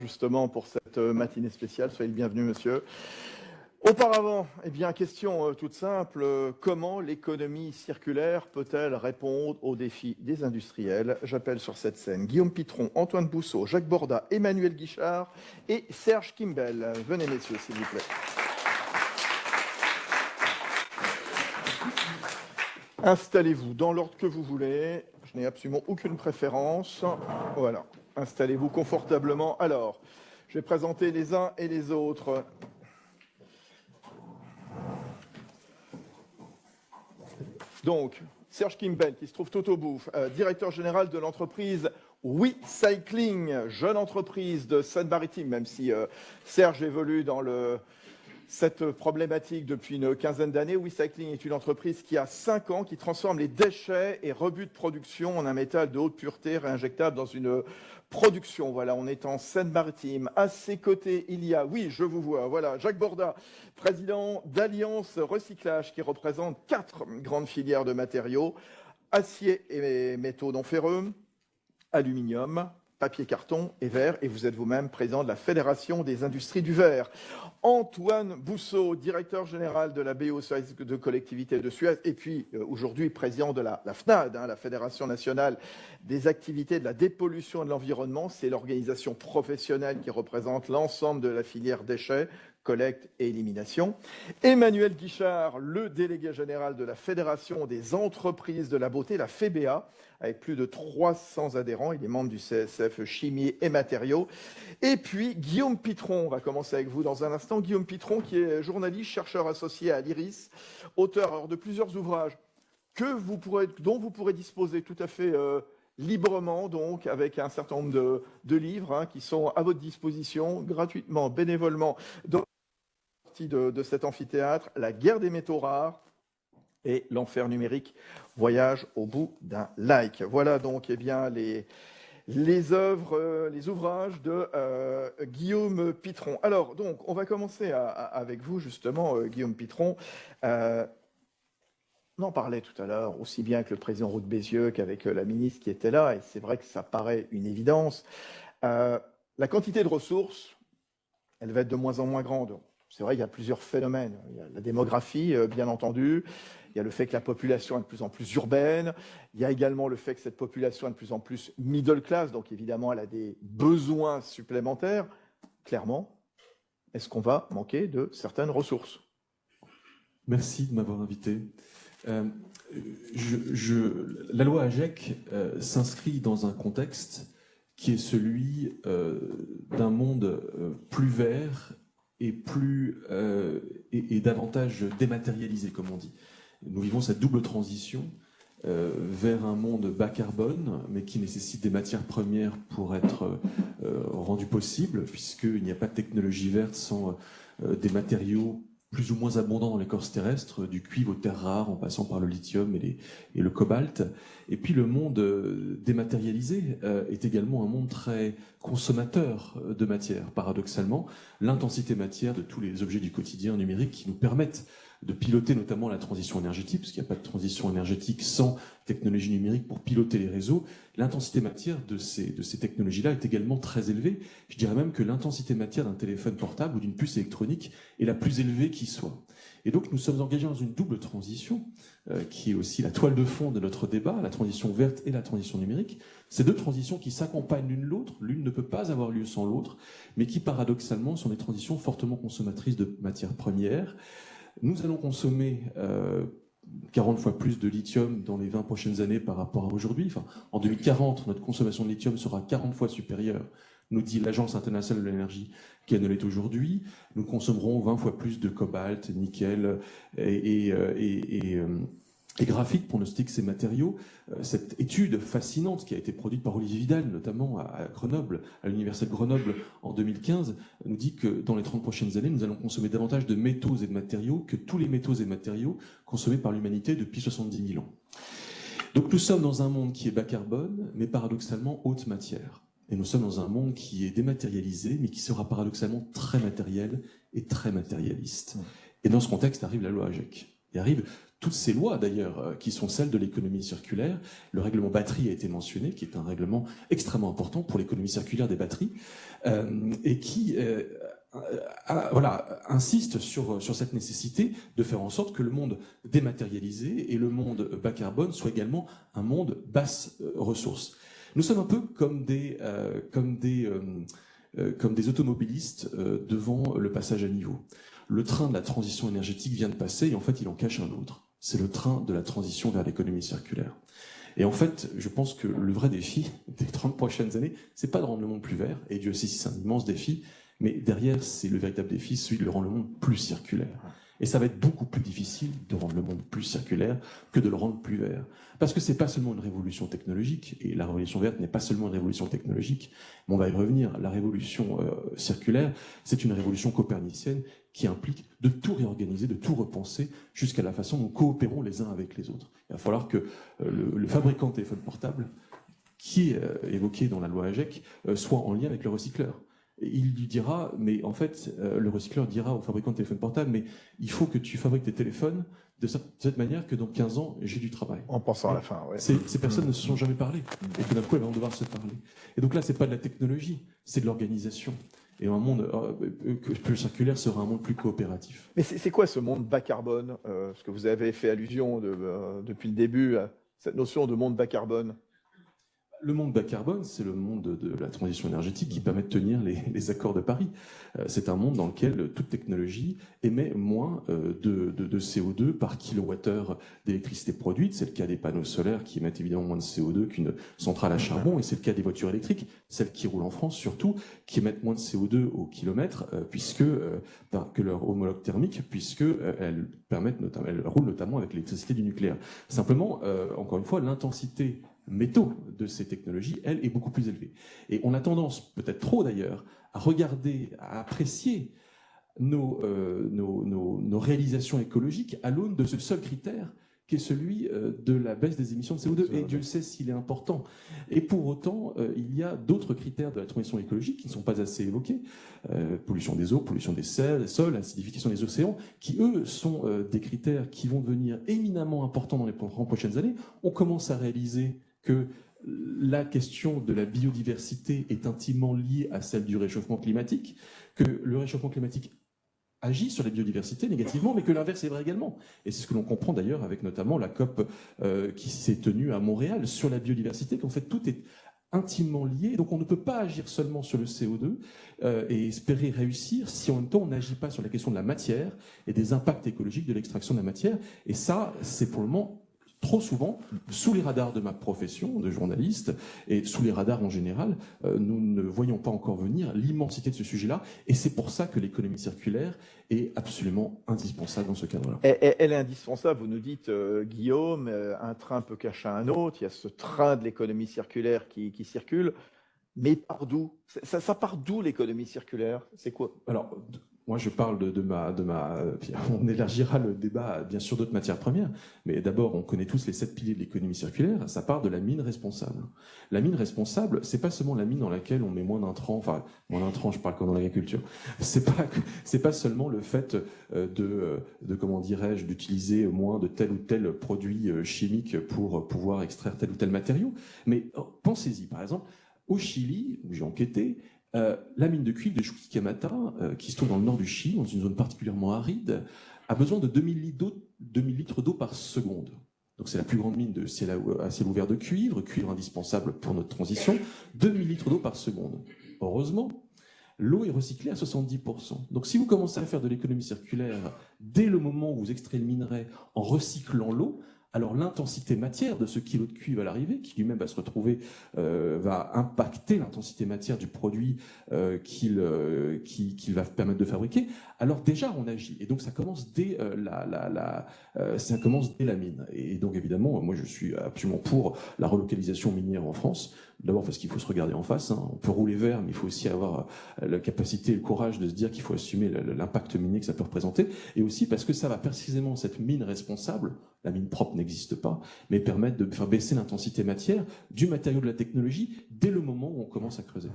Justement pour cette matinée spéciale. Soyez le bienvenu, monsieur. Auparavant, question toute simple, comment l'économie circulaire peut-elle répondre aux défis des industriels? J'appelle sur cette scène Guillaume Pitron, Antoine Bousseau, Jacques Borda, Emmanuel Guichard et Serge Kimbel. Venez, messieurs, s'il vous plaît. Installez-vous dans l'ordre que vous voulez. Je n'ai absolument aucune préférence. Voilà. Installez-vous confortablement. Alors, je vais présenter les uns et les autres. Donc, Serge Kimbel, qui se trouve tout au bout, directeur général de l'entreprise WeCycling, jeune entreprise de Seine-Maritime, même si Serge évolue dans cette problématique depuis une quinzaine d'années. WeCycling est une entreprise qui a 5 ans, qui transforme les déchets et rebuts de production en un métal de haute pureté réinjectable dans une production. Voilà, on est en Seine-Maritime. À ses côtés, il y a, oui, je vous vois, voilà, Jacques Borda, président d'Alliance Recyclage, qui représente 4 grandes filières de matériaux, acier et métaux non ferreux, aluminium, papier, carton et verre, et vous êtes vous-même président de la Fédération des industries du verre. Antoine Bousseau, directeur général de la BO Service de collectivité de Suez, et puis aujourd'hui président de la FNAD, la Fédération nationale des activités de la dépollution et de l'environnement. C'est l'organisation professionnelle qui représente l'ensemble de la filière déchets, collecte et élimination. Emmanuel Guichard, le délégué général de la Fédération des entreprises de la beauté, la FEBA, avec plus de 300 adhérents. Il est membre du CSF Chimie et Matériaux. Et puis Guillaume Pitron, on va commencer avec vous dans un instant. Guillaume Pitron, qui est journaliste, chercheur associé à l'IRIS, auteur de plusieurs ouvrages dont vous pourrez disposer tout à fait librement, donc, avec un certain nombre de livres qui sont à votre disposition, gratuitement, bénévolement, dans la partie de cet amphithéâtre, La guerre des métaux rares et L'enfer numérique, voyage au bout d'un like. Voilà donc les œuvres, les ouvrages de Guillaume Pitron. Alors, donc, on va commencer avec vous, justement, Guillaume Pitron. On en parlait tout à l'heure, aussi bien avec le président Roux de Bézieux qu'avec la ministre qui était là, et c'est vrai que ça paraît une évidence. La quantité de ressources, elle va être de moins en moins grande. C'est vrai, il y a plusieurs phénomènes. Il y a la démographie, bien entendu. Il y a le fait que la population est de plus en plus urbaine. Il y a également le fait que cette population est de plus en plus middle class. Donc, évidemment, elle a des besoins supplémentaires. Clairement, est-ce qu'on va manquer de certaines ressources? Merci de m'avoir invité. La loi AGEC s'inscrit dans un contexte qui est celui d'un monde plus vert et davantage dématérialisé, comme on dit. Nous vivons cette double transition vers un monde bas carbone, mais qui nécessite des matières premières pour être rendu possible, puisqu'il n'y a pas de technologie verte sans des matériaux plus ou moins abondants dans l'écorce terrestre, du cuivre aux terres rares, en passant par le lithium et le cobalt. Et puis le monde dématérialisé est également un monde très consommateur de matière. Paradoxalement, l'intensité matière de tous les objets du quotidien numérique qui nous permettent de piloter notamment la transition énergétique, parce qu'il n'y a pas de transition énergétique sans technologie numérique pour piloter les réseaux. L'intensité matière de ces technologies-là est également très élevée. Je dirais même que l'intensité matière d'un téléphone portable ou d'une puce électronique est la plus élevée qui soit. Et donc nous sommes engagés dans une double transition, qui est aussi la toile de fond de notre débat, la transition verte et la transition numérique. Ces deux transitions qui s'accompagnent l'une l'autre, l'une ne peut pas avoir lieu sans l'autre, mais qui paradoxalement sont des transitions fortement consommatrices de matières premières. Nous allons consommer 40 fois plus de lithium dans les 20 prochaines années par rapport à aujourd'hui. Enfin, en 2040, notre consommation de lithium sera 40 fois supérieure, nous dit l'Agence internationale de l'énergie, qu'elle ne l'est aujourd'hui. Nous consommerons 20 fois plus de cobalt, nickel et graphite pour nos sticks et matériaux. Cette étude fascinante qui a été produite par Olivier Vidal, notamment à Grenoble, à l'Université de Grenoble en 2015, nous dit que dans les 30 prochaines années, nous allons consommer davantage de métaux et de matériaux que tous les métaux et matériaux consommés par l'humanité depuis 70 000 ans. Donc nous sommes dans un monde qui est bas carbone, mais paradoxalement haute matière. Et nous sommes dans un monde qui est dématérialisé, mais qui sera paradoxalement très matériel et très matérialiste. Et dans ce contexte arrive la loi AGEC. Et arrivent toutes ces lois, d'ailleurs, qui sont celles de l'économie circulaire. Le règlement batterie a été mentionné, qui est un règlement extrêmement important pour l'économie circulaire des batteries, et qui insiste sur cette nécessité de faire en sorte que le monde dématérialisé et le monde bas carbone soient également un monde basse ressources. Nous sommes un peu comme des automobilistes devant le passage à niveau. Le train de la transition énergétique vient de passer et en fait il en cache un autre. C'est le train de la transition vers l'économie circulaire. Et en fait, je pense que le vrai défi des 30 prochaines années, c'est pas de rendre le monde plus vert, et Dieu sait si c'est un immense défi, mais derrière, c'est le véritable défi, celui de rendre le monde plus circulaire. Et ça va être beaucoup plus difficile de rendre le monde plus circulaire que de le rendre plus vert. Parce que c'est pas seulement une révolution technologique, et la révolution verte n'est pas seulement une révolution technologique, mais on va y revenir. La révolution circulaire, c'est une révolution copernicienne qui implique de tout réorganiser, de tout repenser, jusqu'à la façon dont nous coopérons les uns avec les autres. Il va falloir que le fabricant de téléphone portable, qui est évoqué dans la loi AGEC, soit en lien avec le recycleur. Il lui dira, mais en fait, le recycleur dira au fabricant de téléphone portable, mais il faut que tu fabriques tes téléphones de cette manière que dans 15 ans, j'ai du travail. En pensant à la fin, ouais. Ces personnes ne se sont jamais parlé. Et tout d'un coup, elles vont devoir se parler. Et donc là, c'est pas de la technologie, c'est de l'organisation. Et un monde plus circulaire sera un monde plus coopératif. Mais c'est quoi ce monde bas carbone? Parce que vous avez fait allusion depuis le début à cette notion de monde bas carbone. Le monde bas carbone, c'est le monde de la transition énergétique qui permet de tenir les accords de Paris. C'est un monde dans lequel toute technologie émet moins de CO2 par kilowattheure d'électricité produite. C'est le cas des panneaux solaires qui émettent évidemment moins de CO2 qu'une centrale à charbon, et c'est le cas des voitures électriques, celles qui roulent en France surtout, qui émettent moins de CO2 au kilomètre que leur homologue thermique, puisque elles roulent notamment avec l'électricité du nucléaire. Simplement, encore une fois, l'intensité métaux de ces technologies, elle, est beaucoup plus élevée. Et on a tendance, peut-être trop d'ailleurs, à regarder, à apprécier nos réalisations écologiques à l'aune de ce seul critère qui est celui de la baisse des émissions de CO2. Et Dieu sait s'il est important. Et pour autant, il y a d'autres critères de la transition écologique qui ne sont pas assez évoqués. Pollution des eaux, pollution des sols, acidification des océans, qui, eux, sont des critères qui vont devenir éminemment importants dans les prochaines années. On commence à réaliser que la question de la biodiversité est intimement liée à celle du réchauffement climatique, que le réchauffement climatique agit sur la biodiversité négativement, mais que l'inverse est vrai également. Et c'est ce que l'on comprend d'ailleurs avec notamment la COP qui s'est tenue à Montréal sur la biodiversité, qu'en fait tout est intimement lié. Donc on ne peut pas agir seulement sur le CO2 et espérer réussir si en même temps on n'agit pas sur la question de la matière et des impacts écologiques de l'extraction de la matière. Et ça, c'est pour le moment trop souvent, sous les radars de ma profession de journaliste et sous les radars en général, nous ne voyons pas encore venir l'immensité de ce sujet-là. Et c'est pour ça que l'économie circulaire est absolument indispensable dans ce cadre-là. Elle est indispensable, vous nous dites, Guillaume, un train peut cacher un autre, il y a ce train de l'économie circulaire qui circule, mais part d'où? Ça part d'où l'économie circulaire? C'est quoi? Alors, moi, je parle on élargira le débat à bien sûr d'autres matières premières, mais d'abord, on connaît tous les 7 piliers de l'économie circulaire. Ça part de la mine responsable. La mine responsable, c'est pas seulement la mine dans laquelle on met moins d'intrants, enfin moins d'intrants, je parle comme dans l'agriculture. C'est pas seulement le fait comment dirais-je, d'utiliser moins de tel ou tel produit chimique pour pouvoir extraire tel ou tel matériau. Mais pensez-y, par exemple, au Chili, où j'ai enquêté. La mine de cuivre de Chuquicamata, qui se trouve dans le nord du Chili, dans une zone particulièrement aride, a besoin de 2000 litres d'eau par seconde. Donc c'est la plus grande mine à ciel ouvert de cuivre indispensable pour notre transition, 2000 litres d'eau par seconde. Heureusement, l'eau est recyclée à 70%. Donc si vous commencez à faire de l'économie circulaire dès le moment où vous extrayez le minerai en recyclant l'eau, alors l'intensité matière de ce kilo de cuivre à l'arrivée, qui lui-même va se retrouver, va impacter l'intensité matière du produit qu'il va permettre de fabriquer. Alors déjà on agit, et donc ça commence dès la mine. Et donc évidemment, moi je suis absolument pour la relocalisation minière en France. D'abord parce qu'il faut se regarder en face. On peut rouler vert, mais il faut aussi avoir la capacité et le courage de se dire qu'il faut assumer l'impact minier que ça peut représenter. Et aussi parce que ça va précisément, cette mine responsable, la mine propre n'existe pas, mais permettre de faire baisser l'intensité matière du matériau de la technologie dès le moment où on commence à creuser.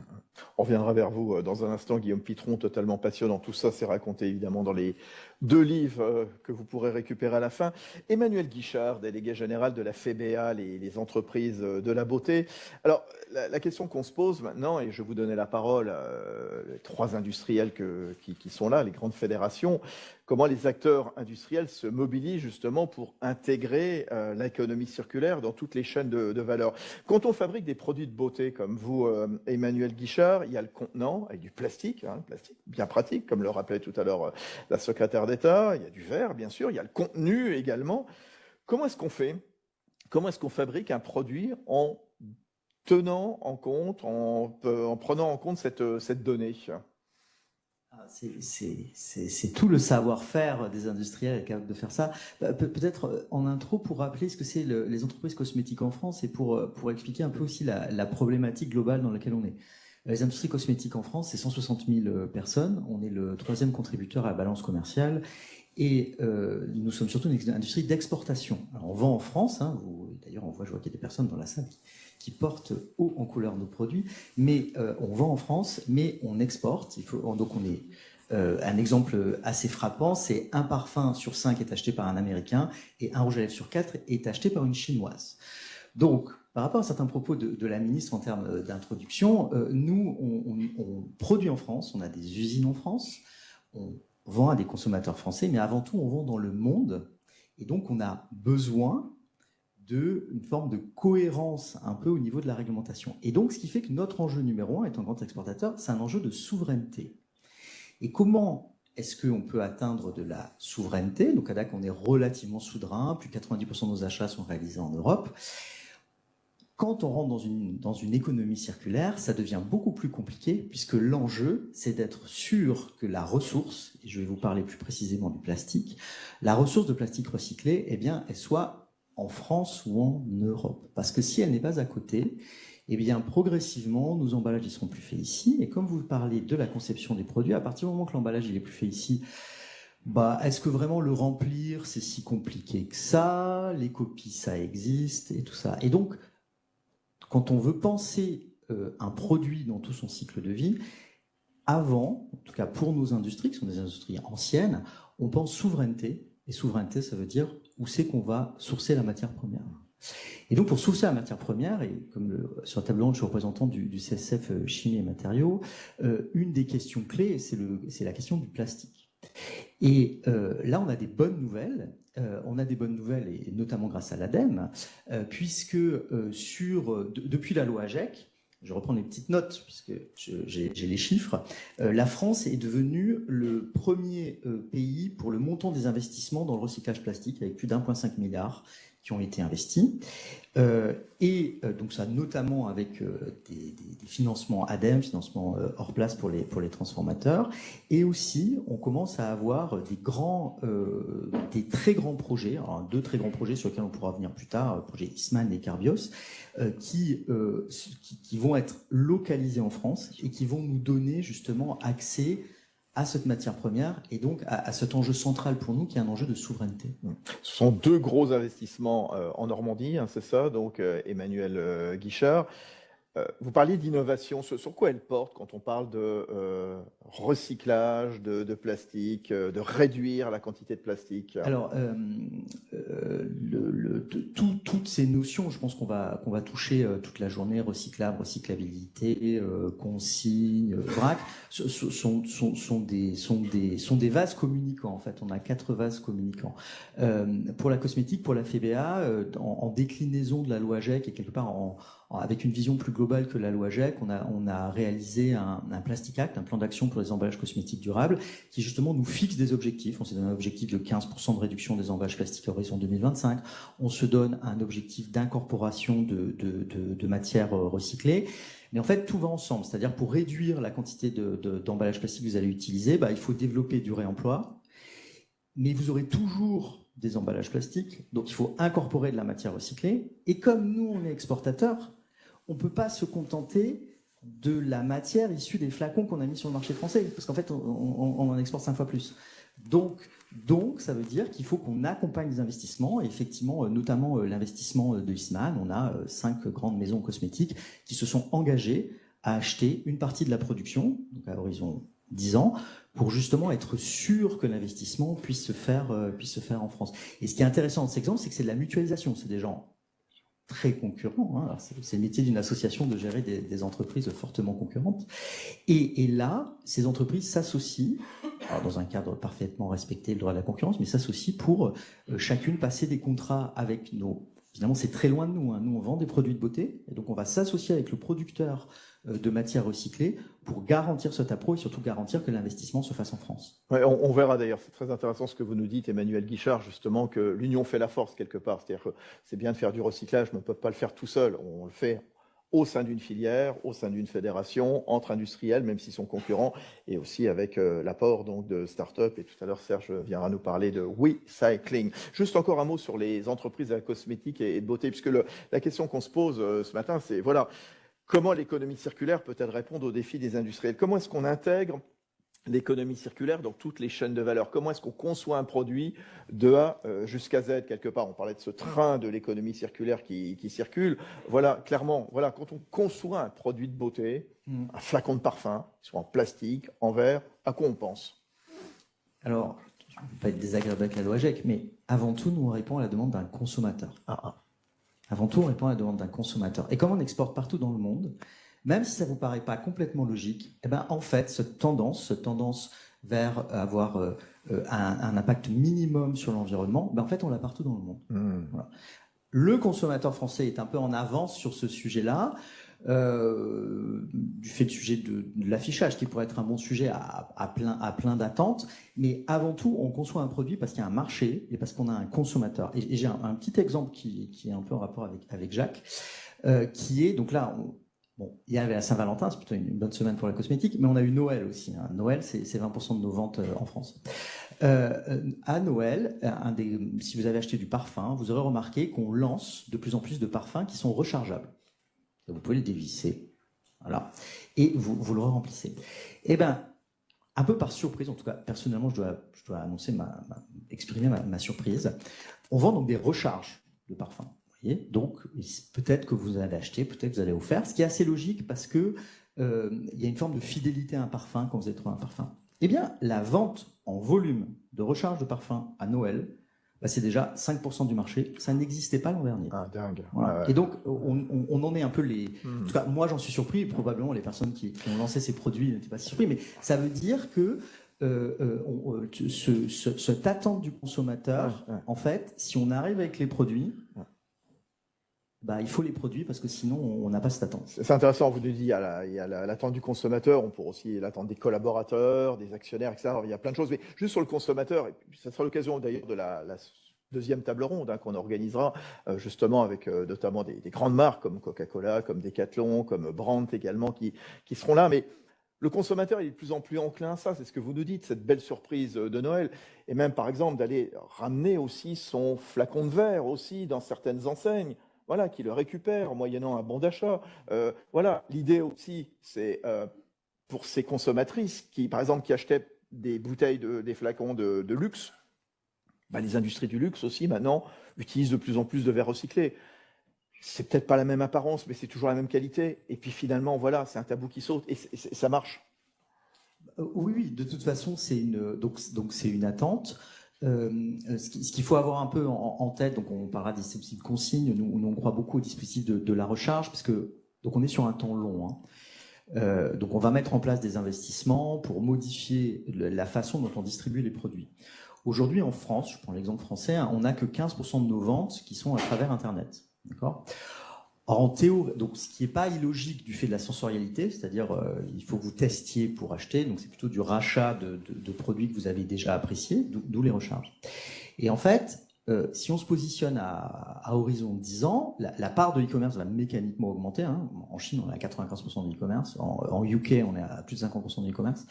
On reviendra vers vous dans un instant, Guillaume Pitron, totalement passionnant. Tout ça, c'est raconté évidemment dans les 2 livres que vous pourrez récupérer à la fin. Emmanuel Guichard, délégué général de la FEBA, les entreprises de la beauté. Alors, la question qu'on se pose maintenant, et je vais vous donner la parole, les 3 industriels qui sont là, les grandes fédérations, comment les acteurs industriels se mobilisent justement pour intégrer l'économie circulaire dans toutes les chaînes de valeur. Quand on fabrique des produits de beauté comme vous, Emmanuel Guichard, il y a le contenant avec du plastique, le plastique bien pratique, comme le rappelait tout à l'heure la secrétaire d'État. Il y a du verre, bien sûr. Il y a le contenu également. Comment est-ce qu'on fait? Comment est-ce qu'on fabrique un produit en tenant en compte, en prenant en compte cette donnée? C'est tout le savoir-faire des industriels capables de faire ça. Peut-être en intro pour rappeler ce que c'est les entreprises cosmétiques en France et pour expliquer un peu aussi la problématique globale dans laquelle on est. Les industries cosmétiques en France, c'est 160 000 personnes. On est le 3e contributeur à la balance commerciale et nous sommes surtout une industrie d'exportation. Alors on vend en France, d'ailleurs je vois qu'il y a des personnes dans la salle qui portent haut en couleur nos produits, mais on vend en France, mais on exporte. Donc on est un exemple assez frappant, c'est 1 parfum sur 5 est acheté par un Américain et 1 rouge à lèvres sur 4 est acheté par une Chinoise. Donc, par rapport à certains propos de la ministre en termes d'introduction, nous, on produit en France, on a des usines en France, on vend à des consommateurs français, mais avant tout, on vend dans le monde. Et donc, on a besoin d'une forme de cohérence un peu au niveau de la réglementation. Et donc, ce qui fait que notre enjeu numéro 1, étant grand exportateur, c'est un enjeu de souveraineté. Et comment est-ce qu'on peut atteindre de la souveraineté? Donc, à DAC, on est relativement souverain, plus de 90% de nos achats sont réalisés en Europe. Quand on rentre dans une économie circulaire, ça devient beaucoup plus compliqué puisque l'enjeu, c'est d'être sûr que la ressource, et je vais vous parler plus précisément du plastique, la ressource de plastique recyclé, eh bien, elle soit en France ou en Europe. Parce que si elle n'est pas à côté, eh bien, progressivement, nos emballages ne seront plus faits ici. Et comme vous parlez de la conception des produits, à partir du moment que l'emballage est plus fait ici, est-ce que vraiment le remplir, c'est si compliqué que ça? Les copies, ça existe et tout ça. Et donc, quand on veut penser un produit dans tout son cycle de vie, avant, en tout cas pour nos industries, qui sont des industries anciennes, on pense souveraineté. Et souveraineté, ça veut dire où c'est qu'on va sourcer la matière première. Et donc, pour sourcer la matière première, et comme sur la table ronde, je suis représentant du CSF Chimie et Matériaux, une des questions clés, c'est la question du plastique. Et là, on a des bonnes nouvelles. Et notamment grâce à l'ADEME, puisque depuis la loi AGEC, je reprends les petites notes, puisque j'ai les chiffres, la France est devenue le premier pays pour le montant des investissements dans le recyclage plastique, avec plus d'1,5 milliard qui ont été investis. Donc ça, notamment avec des financements ADEME, financements hors place pour les transformateurs. Et aussi, on commence à avoir des très grands projets, alors 2 très grands projets sur lesquels on pourra venir plus tard, le projet Eastman et Carbios, qui vont être localisés en France et qui vont nous donner justement accès à cette matière première et donc à cet enjeu central pour nous qui est un enjeu de souveraineté. Ce sont 2 gros investissements en Normandie, c'est ça, donc Emmanuel Guichard. Vous parliez d'innovation. Sur quoi elle porte quand on parle de recyclage de plastique, de réduire la quantité de plastique? Alors, toutes ces notions, je pense qu'on va toucher toute la journée, recyclable, recyclabilité, consigne, vrac, sont des vases communicants. En fait, on a 4 vases communicants. Pour la cosmétique, pour la FEBA, en déclinaison de la loi AGEC et quelque part avec une vision plus globale que la loi AGEC, on a réalisé un Plastic Act, un plan d'action pour les emballages cosmétiques durables, qui justement nous fixe des objectifs. On s'est donné un objectif de 15% de réduction des emballages plastiques à horizon 2025. On se donne un objectif d'incorporation de matières recyclées. Mais en fait, tout va ensemble. C'est-à-dire, pour réduire la quantité d'emballages plastiques que vous allez utiliser, il faut développer du réemploi. Mais vous aurez toujours des emballages plastiques, donc il faut incorporer de la matière recyclée. Et comme nous, on est exportateurs, on ne peut pas se contenter de la matière issue des flacons qu'on a mis sur le marché français, parce qu'en fait, on en exporte 5 fois plus. Donc, ça veut dire qu'il faut qu'on accompagne les investissements, et effectivement, notamment l'investissement de Eastman. On a 5 grandes maisons cosmétiques qui se sont engagées à acheter une partie de la production, donc à horizon 10 ans, pour justement être sûr que l'investissement puisse se faire en France. Et ce qui est intéressant dans cet exemple, c'est que c'est de la mutualisation. C'est des gens très concurrents. Hein. C'est le métier d'une association de gérer des entreprises fortement concurrentes. Et là, ces entreprises s'associent, dans un cadre parfaitement respecté, le droit de la concurrence, mais s'associent pour chacune passer des contrats avec nos... Finalement, c'est très loin de nous. Hein. Nous, on vend des produits de beauté, et donc on va s'associer avec le producteur de matières recyclées pour garantir cet appro et surtout garantir que l'investissement se fasse en France. Ouais, on verra d'ailleurs, c'est très intéressant ce que vous nous dites, Emmanuel Guichard, justement, que l'union fait la force quelque part. C'est-à-dire que c'est bien de faire du recyclage, mais on ne peut pas le faire tout seul. On le fait au sein d'une filière, au sein d'une fédération, entre industriels, même s'ils sont concurrents, et aussi avec l'apport donc de start-up. Et tout à l'heure, Serge viendra nous parler de WeCycling. Juste encore un mot sur les entreprises de la cosmétique et de beauté, puisque la question qu'on se pose ce matin, c'est voilà, comment l'économie circulaire peut-elle répondre aux défis des industriels? Comment est-ce qu'on intègre l'économie circulaire dans toutes les chaînes de valeur? Comment est-ce qu'on conçoit un produit de A jusqu'à Z quelque part? On parlait de ce train de l'économie circulaire qui circule. Voilà, clairement, voilà, quand on conçoit un produit de beauté, un flacon de parfum, soit en plastique, en verre, à quoi on pense? Alors, je ne veux pas être désagréable avec la loi GEC, mais avant tout, nous on répond à la demande d'un consommateur. Avant tout, on répond à la demande d'un consommateur. Et comme on exporte partout dans le monde, même si ça ne vous paraît pas complètement logique, eh ben, en fait, cette tendance vers avoir un impact minimum sur l'environnement, ben, en fait, on l'a partout dans le monde. Voilà. Le consommateur français est un peu en avance sur ce sujet-là, du fait du sujet de l'affichage, qui pourrait être un bon sujet à plein d'attentes. Mais avant tout, on conçoit un produit parce qu'il y a un marché et parce qu'on a un consommateur. Et j'ai un petit exemple qui est un peu en rapport avec Jacques, qui est, donc là, bon, il y avait la Saint-Valentin, c'est plutôt une bonne semaine pour la cosmétique, mais on a eu Noël aussi. Hein. Noël, c'est 20% de nos ventes en France. À Noël, si vous avez acheté du parfum, vous aurez remarqué qu'on lance de plus en plus de parfums qui sont rechargeables. Vous pouvez le dévisser, voilà, et vous le remplissez. Eh bien, un peu par surprise, en tout cas, personnellement, je dois annoncer exprimer ma surprise. On vend donc des recharges de parfums. Donc, peut-être que vous avez acheté, peut-être que vous avez offert, ce qui est assez logique parce que il y a une forme de fidélité à un parfum quand vous avez trouvé un parfum. Eh bien, la vente en volume de recharge de parfum à Noël, bah, c'est déjà 5% du marché. Ça n'existait pas l'an dernier. Ah, dingue. Voilà. Ouais. Et donc, on en est un peu les... En tout cas, moi, j'en suis surpris. Probablement, les personnes qui ont lancé ces produits n'étaient pas si surpris. Mais ça veut dire que cette attente du consommateur, en fait, si on arrive avec les produits... Bah, il faut les produits parce que sinon on n'a pas cette attente. C'est intéressant, vous nous dites, il y a l'attente du consommateur, on pourrait aussi l'attente des collaborateurs, des actionnaires, etc. Il y a plein de choses, mais juste sur le consommateur, et puis ça sera l'occasion d'ailleurs de la deuxième table ronde qu'on organisera justement avec notamment des grandes marques comme Coca-Cola, comme Decathlon, comme Brandt également qui seront là, mais le consommateur il est de plus en plus enclin à ça, c'est ce que vous nous dites, cette belle surprise de Noël, et même par exemple d'aller ramener aussi son flacon de verre aussi dans certaines enseignes. Voilà, qui le récupère moyennant un bon d'achat. Voilà, l'idée aussi, c'est pour ces consommatrices qui, par exemple, qui achetaient des bouteilles, des flacons de luxe, bah, les industries du luxe aussi, maintenant, utilisent de plus en plus de verre recyclé. C'est peut-être pas la même apparence, mais c'est toujours la même qualité. Et puis finalement, voilà, c'est un tabou qui saute et ça marche. Oui, de toute façon, c'est une attente. Ce qu'il faut avoir un peu en tête, donc on parlera des dispositifs de consigne, nous on croit beaucoup au dispositif de la recharge, parce que donc on est sur un temps long. Hein. Donc on va mettre en place des investissements pour modifier la façon dont on distribue les produits. Aujourd'hui en France, je prends l'exemple français, hein, on n'a que 15% de nos ventes qui sont à travers Internet. D'accord ? Or, en théorie, donc ce qui n'est pas illogique du fait de la sensorialité, c'est-à-dire il faut que vous testiez pour acheter, donc c'est plutôt du rachat de produits que vous avez déjà appréciés, d'où les recharges. Et en fait, si on se positionne à horizon 10 ans, la part de e-commerce va mécaniquement augmenter. Hein. En Chine, on est à 95% de e-commerce, en UK, on est à plus de 50% de e-commerce.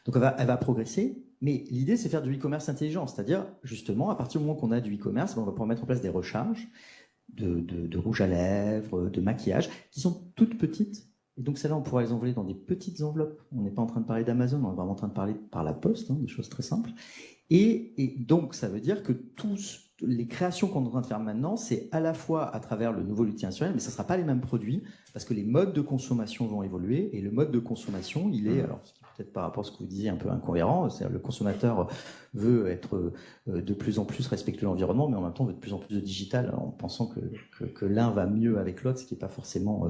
Donc elle va progresser, mais l'idée c'est de faire du e-commerce intelligent, c'est-à-dire justement à partir du moment qu'on a du e-commerce, on va pouvoir mettre en place des recharges. de rouge à lèvres, de maquillage, qui sont toutes petites. Et donc celles-là, on pourra les envoyer dans des petites enveloppes. On n'est pas en train de parler d'Amazon, on est vraiment en train de parler par la poste, des choses très simples. Et donc, ça veut dire que les créations qu'on est en train de faire maintenant, c'est à la fois à travers le nouveau luthier industriel, mais ça ne sera pas les mêmes produits, parce que les modes de consommation vont évoluer, et le mode de consommation, il est, alors ce qui est peut-être par rapport à ce que vous disiez, un peu incohérent, c'est-à-dire le consommateur veut être de plus en plus respectueux de l'environnement, mais en même temps veut de plus en plus de digital, en pensant que l'un va mieux avec l'autre, ce qui n'est pas forcément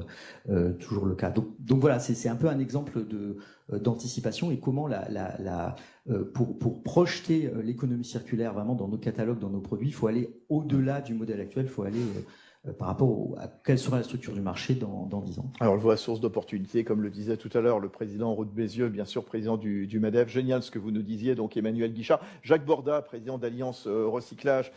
toujours le cas. Donc voilà, c'est un peu un exemple d'anticipation, et comment pour projeter l'économie circulaire vraiment dans nos catalogues, dans nos produits, il faut aller au-delà du modèle actuel, il faut aller par rapport à quelle sera la structure du marché dans 10 ans. Alors, je vois source d'opportunité, comme le disait tout à l'heure le président Roux de Bézieux, bien sûr, président du MEDEF. Génial ce que vous nous disiez, donc Emmanuel Guichard. Jacques Borda, président d'Alliance Recyclage.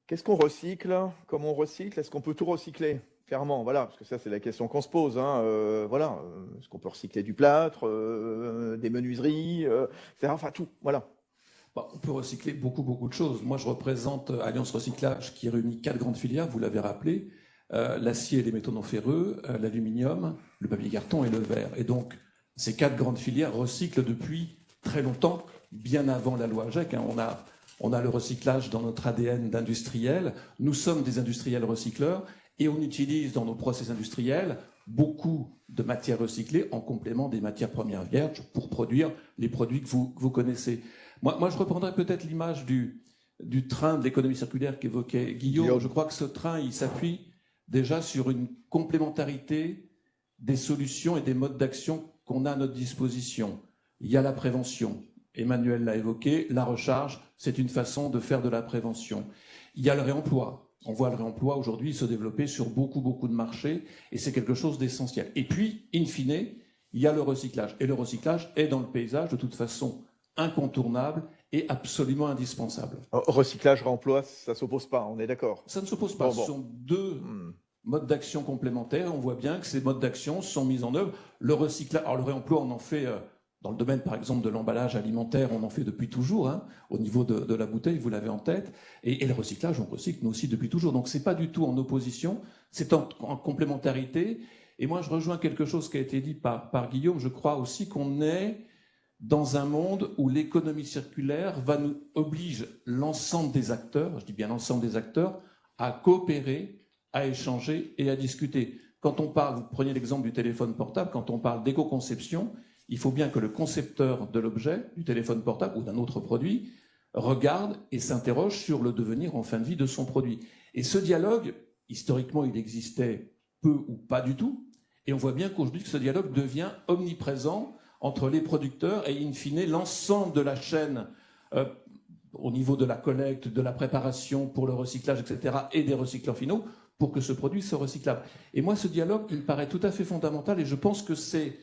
Qu'est-ce qu'on recycle? Comment on recycle? Est-ce qu'on peut tout recycler? Clairement, voilà, parce que ça, c'est la question qu'on se pose. Voilà, est-ce qu'on peut recycler du plâtre, des menuiseries, etc. Enfin, tout, voilà. On peut recycler beaucoup de choses. Moi, je représente Alliance Recyclage qui réunit 4 grandes filières, vous l'avez rappelé, l'acier et les métaux non ferreux, l'aluminium, le papier carton et le verre. Et donc, ces 4 grandes filières recyclent depuis très longtemps, bien avant la loi AGEC. On a le recyclage dans notre ADN d'industriel. Nous sommes des industriels recycleurs et on utilise dans nos process industriels beaucoup de matières recyclées en complément des matières premières vierges pour produire les produits que vous connaissez. Moi, je reprendrais peut-être l'image du train de l'économie circulaire qu'évoquait Guillaume. Je crois que ce train, il s'appuie déjà sur une complémentarité des solutions et des modes d'action qu'on a à notre disposition. Il y a la prévention. Emmanuel l'a évoqué. La recharge, c'est une façon de faire de la prévention. Il y a le réemploi. On voit le réemploi aujourd'hui se développer sur beaucoup de marchés et c'est quelque chose d'essentiel. Et puis, in fine, il y a le recyclage. Et le recyclage est dans le paysage de toute façon incontournable et absolument indispensable. Recyclage, réemploi, ça ne s'oppose pas, on est d'accord? Ça ne s'oppose pas. Ce sont deux modes d'action complémentaires. On voit bien que ces modes d'action sont mis en œuvre. Le recyclage, alors le réemploi, on en fait dans le domaine, par exemple, de l'emballage alimentaire, on en fait depuis toujours, au niveau de la bouteille, vous l'avez en tête. Et le recyclage, on recycle nous aussi depuis toujours. Donc, ce n'est pas du tout en opposition, c'est en complémentarité. Et moi, je rejoins quelque chose qui a été dit par Guillaume. Je crois aussi qu'on est dans un monde où l'économie circulaire oblige l'ensemble des acteurs, je dis bien l'ensemble des acteurs, à coopérer, à échanger et à discuter. Quand on parle, vous prenez l'exemple du téléphone portable, quand on parle d'éco-conception, il faut bien que le concepteur de l'objet, du téléphone portable ou d'un autre produit, regarde et s'interroge sur le devenir en fin de vie de son produit. Et ce dialogue, historiquement, il existait peu ou pas du tout, et on voit bien qu'aujourd'hui, ce dialogue devient omniprésent entre les producteurs et, in fine, l'ensemble de la chaîne au niveau de la collecte, de la préparation pour le recyclage, etc., et des recycleurs finaux, pour que ce produit soit recyclable. Et moi, ce dialogue, il me paraît tout à fait fondamental, et je pense que c'est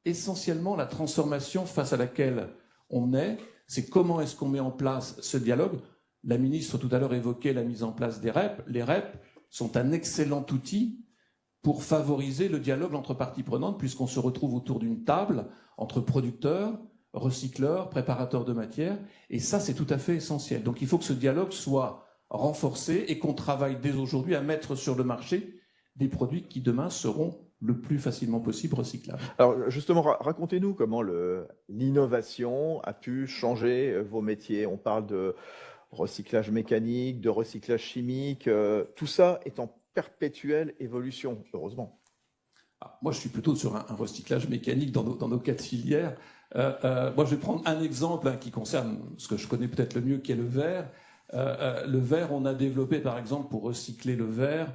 essentiellement la transformation face à laquelle on est. C'est comment est-ce qu'on met en place ce dialogue. La ministre, tout à l'heure, évoquait la mise en place des REP. Les REP sont un excellent outil pour favoriser le dialogue entre parties prenantes, puisqu'on se retrouve autour d'une table entre producteurs, recycleurs, préparateurs de matières, et ça, c'est tout à fait essentiel. Donc il faut que ce dialogue soit renforcé et qu'on travaille dès aujourd'hui à mettre sur le marché des produits qui demain seront le plus facilement possible recyclables. Alors justement, racontez-nous comment l'innovation a pu changer vos métiers. On parle de recyclage mécanique, de recyclage chimique, tout ça est en perpétuelle évolution, heureusement. Moi, je suis plutôt sur un recyclage mécanique dans nos cas de filière. Moi, je vais prendre un exemple qui concerne ce que je connais peut-être le mieux, qui est le verre. Le verre, on a développé, par exemple, pour recycler le verre,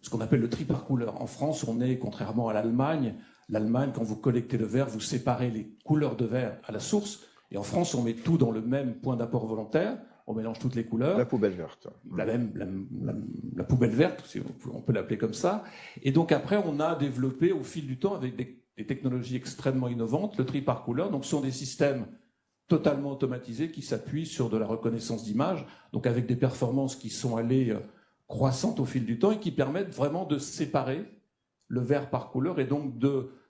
ce qu'on appelle le tri par couleur. En France, on est, contrairement à l'Allemagne, quand vous collectez le verre, vous séparez les couleurs de verre à la source. Et en France, on met tout dans le même point d'apport volontaire. On mélange toutes les couleurs. La poubelle verte. La poubelle verte, si on peut l'appeler comme ça. Et donc après, on a développé au fil du temps, avec des technologies extrêmement innovantes, le tri par couleur. Donc ce sont des systèmes totalement automatisés qui s'appuient sur de la reconnaissance d'image, donc avec des performances qui sont allées croissantes au fil du temps et qui permettent vraiment de séparer le verre par couleur et donc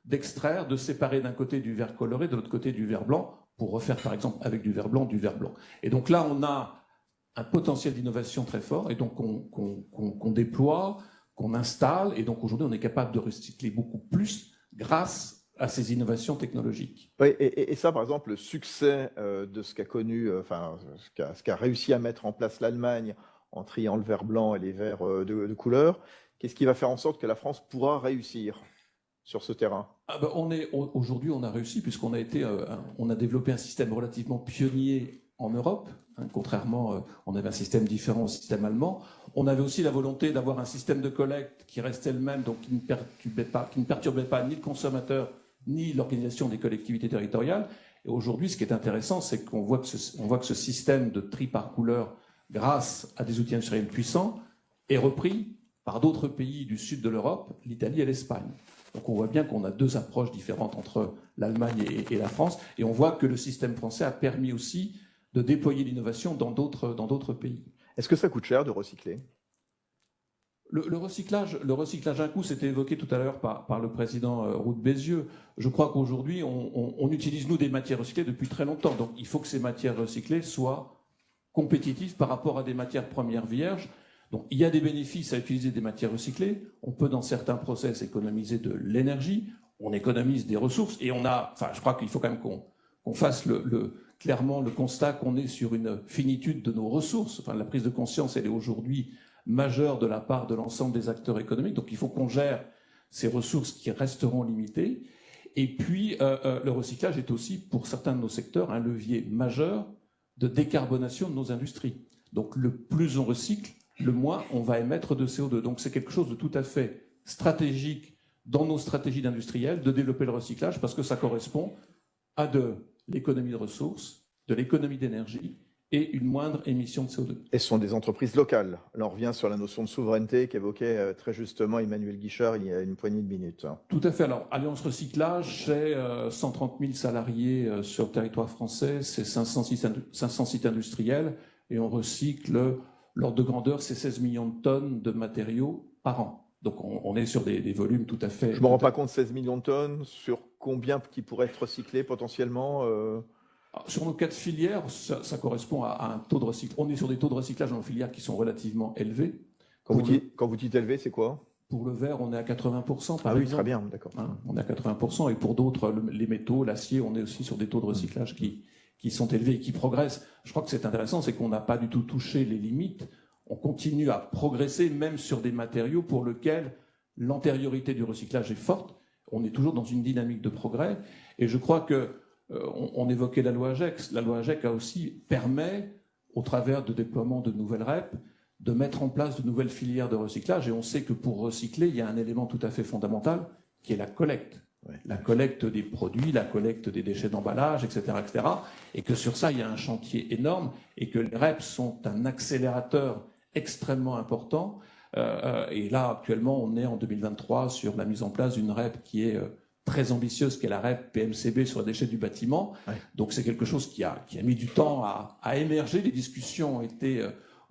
d'extraire, de séparer d'un côté du verre coloré, de l'autre côté du verre blanc, pour refaire par exemple avec du verre blanc. Et donc là, on a un potentiel d'innovation très fort et donc qu'on déploie, qu'on installe. Et donc aujourd'hui, on est capable de recycler beaucoup plus grâce à ces innovations technologiques. Oui, et ça, par exemple, le succès de ce qu'a connu, enfin, ce qu'a réussi à mettre en place l'Allemagne en triant le verre blanc et les verres de couleur, qu'est-ce qui va faire en sorte que la France pourra réussir sur ce terrain? Aujourd'hui, on a réussi puisqu'on on a développé un système relativement pionnier en Europe. Contrairement, on avait un système différent au système allemand. On avait aussi la volonté d'avoir un système de collecte qui restait le même, donc qui ne perturbait pas ni le consommateur ni l'organisation des collectivités territoriales. Et aujourd'hui, ce qui est intéressant, c'est qu'on voit que ce système de tri par couleur, grâce à des outils industriels puissants, est repris par d'autres pays du sud de l'Europe, l'Italie et l'Espagne. Donc on voit bien qu'on a deux approches différentes entre l'Allemagne et la France, et on voit que le système français a permis aussi de déployer l'innovation dans d'autres pays. Est-ce que ça coûte cher de recycler? Le recyclage, un coup, c'était évoqué tout à l'heure par le président Roux de Bézieux. Je crois qu'aujourd'hui, on utilise, nous, des matières recyclées depuis très longtemps. Donc il faut que ces matières recyclées soient compétitives par rapport à des matières premières vierges. Donc il y a des bénéfices à utiliser des matières recyclées. On peut, dans certains process, économiser de l'énergie. On économise des ressources. Et je crois qu'il faut quand même qu'on fasse clairement le constat qu'on est sur une finitude de nos ressources. Enfin, la prise de conscience, elle est aujourd'hui majeure de la part de l'ensemble des acteurs économiques. Donc il faut qu'on gère ces ressources qui resteront limitées. Et puis, le recyclage est aussi, pour certains de nos secteurs, un levier majeur de décarbonation de nos industries. Donc le plus on recycle, le moins on va émettre de CO2. Donc c'est quelque chose de tout à fait stratégique dans nos stratégies d'industriels de développer le recyclage parce que ça correspond à de l'économie de ressources, de l'économie d'énergie et une moindre émission de CO2. Et ce sont des entreprises locales. Là, on revient sur la notion de souveraineté qu'évoquait très justement Emmanuel Guichard il y a une poignée de minutes. Tout à fait. Alors, Alliance Recyclage, c'est 130 000 salariés sur le territoire français, c'est 500 sites industriels et on recycle, l'ordre de grandeur, c'est 16 millions de tonnes de matériaux par an. Donc on est sur des volumes tout à fait... Je ne me rends pas compte, 16 millions de tonnes, sur combien qui pourraient être recyclés potentiellement Sur nos 4 filières, ça correspond à un taux de recyclage. On est sur des taux de recyclage dans nos filières qui sont relativement élevés. Quand vous dites élevé, c'est quoi? Pour le verre, on est à 80%. Par oui, exemple. très bien, d'accord. On est à 80%. Et pour d'autres, les métaux, l'acier, on est aussi sur des taux de recyclage qui sont élevés et qui progressent. Je crois que c'est intéressant, c'est qu'on n'a pas du tout touché les limites. On continue à progresser, même sur des matériaux pour lesquels l'antériorité du recyclage est forte. On est toujours dans une dynamique de progrès. Et je crois que on évoquait la loi AGEC. La loi AGEC permet, au travers de déploiement de nouvelles REP, de mettre en place de nouvelles filières de recyclage. Et on sait que pour recycler, il y a un élément tout à fait fondamental qui est la collecte. Ouais. La collecte des produits, la collecte des déchets d'emballage, etc., etc. Et que sur ça, il y a un chantier énorme et que les REP sont un accélérateur extrêmement important. Et là, actuellement, on est en 2023 sur la mise en place d'une REP qui est très ambitieuse, qui est la REP PMCB sur les déchets du bâtiment. Ouais. Donc c'est quelque chose qui a mis du temps à émerger. Les discussions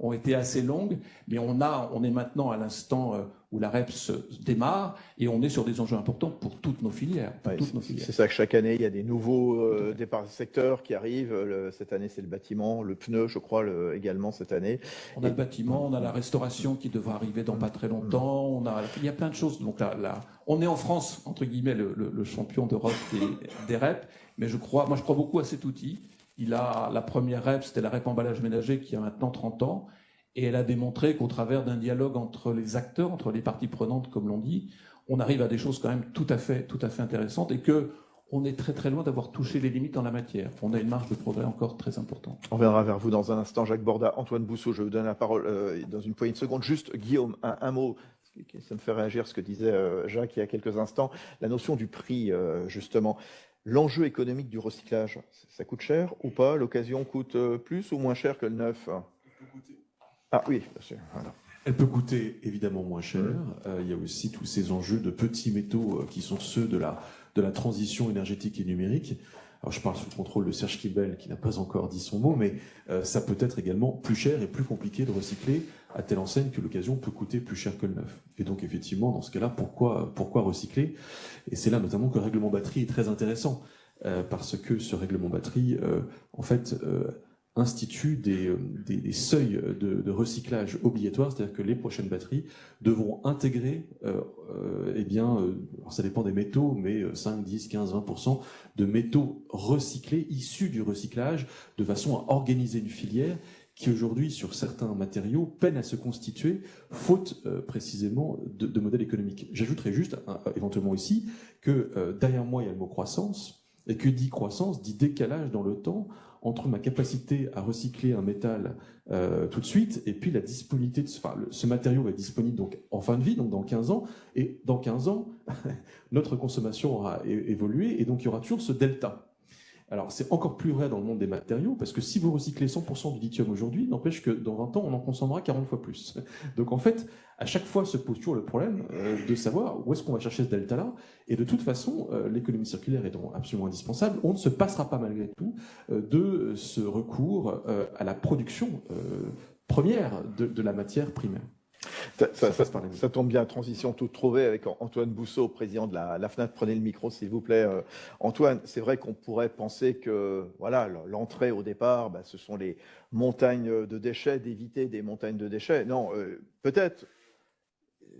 ont été assez longues, mais on est maintenant à l'instant où la REP se démarre et on est sur des enjeux importants pour toutes nos filières. C'est ça que chaque année, il y a des nouveaux secteurs qui arrivent. Cette année, c'est le bâtiment, le pneu, je crois, également cette année. On a le bâtiment, on a la restauration qui devra arriver dans pas très longtemps. Il y a plein de choses. Donc là, on est en France, entre guillemets, le champion d'Europe des REP, mais je crois beaucoup à cet outil. La première REP, c'était la REP emballage ménager qui a maintenant 30 ans. Et elle a démontré qu'au travers d'un dialogue entre les acteurs, entre les parties prenantes, comme l'on dit, on arrive à des choses quand même tout à fait intéressantes et qu'on est très très loin d'avoir touché les limites en la matière. On a une marge de progrès encore très importante. On reviendra vers vous dans un instant, Jacques Borda. Antoine Bousseau, je vous donne la parole dans une poignée de secondes. Juste, Guillaume, un mot. Ça me fait réagir ce que disait Jacques il y a quelques instants. La notion du prix, justement. L'enjeu économique du recyclage, ça coûte cher ou pas? L'occasion coûte plus ou moins cher que le neuf? Ah oui, voilà. Elle peut coûter évidemment moins cher. Il y a aussi tous ces enjeux de petits métaux qui sont ceux de la transition énergétique et numérique. Alors je parle sous le contrôle de Serge Kibel qui n'a pas encore dit son mot, mais ça peut être également plus cher et plus compliqué de recycler à telle enseigne que l'occasion peut coûter plus cher que le neuf. Et donc effectivement, dans ce cas-là, pourquoi recycler? Et c'est là notamment que le règlement batterie est très intéressant, parce que ce règlement batterie, en fait, institue des seuils de recyclage obligatoires, c'est-à-dire que les prochaines batteries devront intégrer, alors ça dépend des métaux, mais 5, 10, 15, 20% de métaux recyclés, issus du recyclage, de façon à organiser une filière qui aujourd'hui, sur certains matériaux, peine à se constituer, faute précisément de modèle économique. J'ajouterais juste, éventuellement ici, que derrière moi, il y a le mot croissance, et que dit croissance, dit décalage dans le temps entre ma capacité à recycler un métal tout de suite, et puis la disponibilité, ce matériau va être disponible donc en fin de vie, donc dans 15 ans, et dans 15 ans, notre consommation aura évolué, et donc il y aura toujours ce delta. Alors, c'est encore plus vrai dans le monde des matériaux, parce que si vous recyclez 100% du lithium aujourd'hui, n'empêche que dans 20 ans, on en consommera 40 fois plus. Donc, en fait, à chaque fois se pose toujours le problème de savoir où est-ce qu'on va chercher ce delta-là. Et de toute façon, l'économie circulaire étant absolument indispensable, on ne se passera pas malgré tout de ce recours à la production première de la matière primaire. Ça tombe bien, transition toute trouvée avec Antoine Bousseau, président de la FNAC. Prenez le micro, s'il vous plaît. Antoine, c'est vrai qu'on pourrait penser que voilà, l'entrée au départ, ce sont les montagnes de déchets, d'éviter des montagnes de déchets. Non, peut-être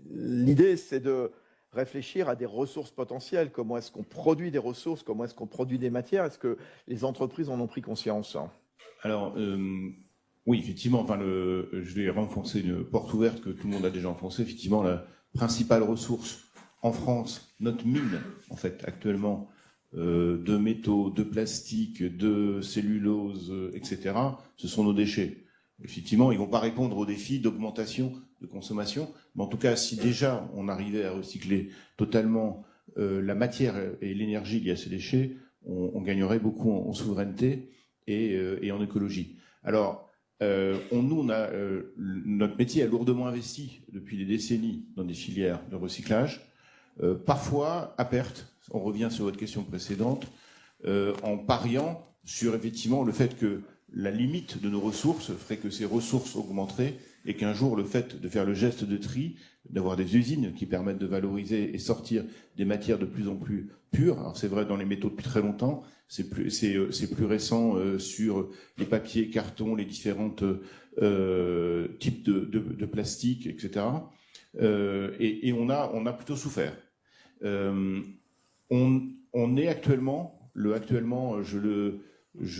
l'idée, c'est de réfléchir à des ressources potentielles. Comment est-ce qu'on produit des ressources? Comment est-ce qu'on produit des matières? Est-ce que les entreprises en ont pris conscience? Alors, oui, effectivement, je vais renfoncer une porte ouverte que tout le monde a déjà enfoncée. Effectivement, la principale ressource en France, notre mine, en fait, actuellement, de métaux, de plastique, de cellulose, etc., ce sont nos déchets. Effectivement, ils ne vont pas répondre aux défis d'augmentation de consommation, mais en tout cas, si déjà on arrivait à recycler totalement la matière et l'énergie liée à ces déchets, on gagnerait beaucoup en souveraineté et en écologie. Alors, notre métier a lourdement investi depuis des décennies dans des filières de recyclage, parfois à perte. On revient sur votre question précédente, en pariant sur effectivement le fait que la limite de nos ressources ferait que ces ressources augmenteraient et qu'un jour le fait de faire le geste de tri, d'avoir des usines qui permettent de valoriser et sortir des matières de plus en plus pures. Alors c'est vrai dans les métaux depuis très longtemps, c'est plus récent sur les papiers, cartons, les différentes types de plastique, etc. Et on a plutôt souffert. On est actuellement, je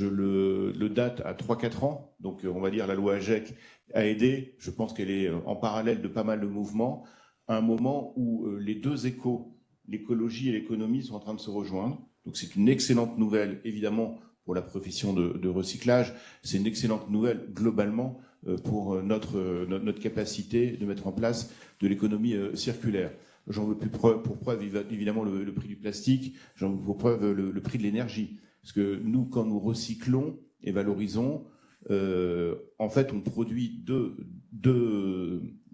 le date à 3-4 ans, donc on va dire la loi AGEC a aidé, je pense qu'elle est en parallèle de pas mal de mouvements, à un moment où les deux échos, l'écologie et l'économie, sont en train de se rejoindre. Donc c'est une excellente nouvelle, évidemment, pour la profession de recyclage. C'est une excellente nouvelle, globalement, pour notre capacité de mettre en place de l'économie circulaire. J'en veux pour preuve, évidemment, le prix du plastique. J'en veux pour preuve le prix de l'énergie. Parce que nous, quand nous recyclons et valorisons, en fait, on produit deux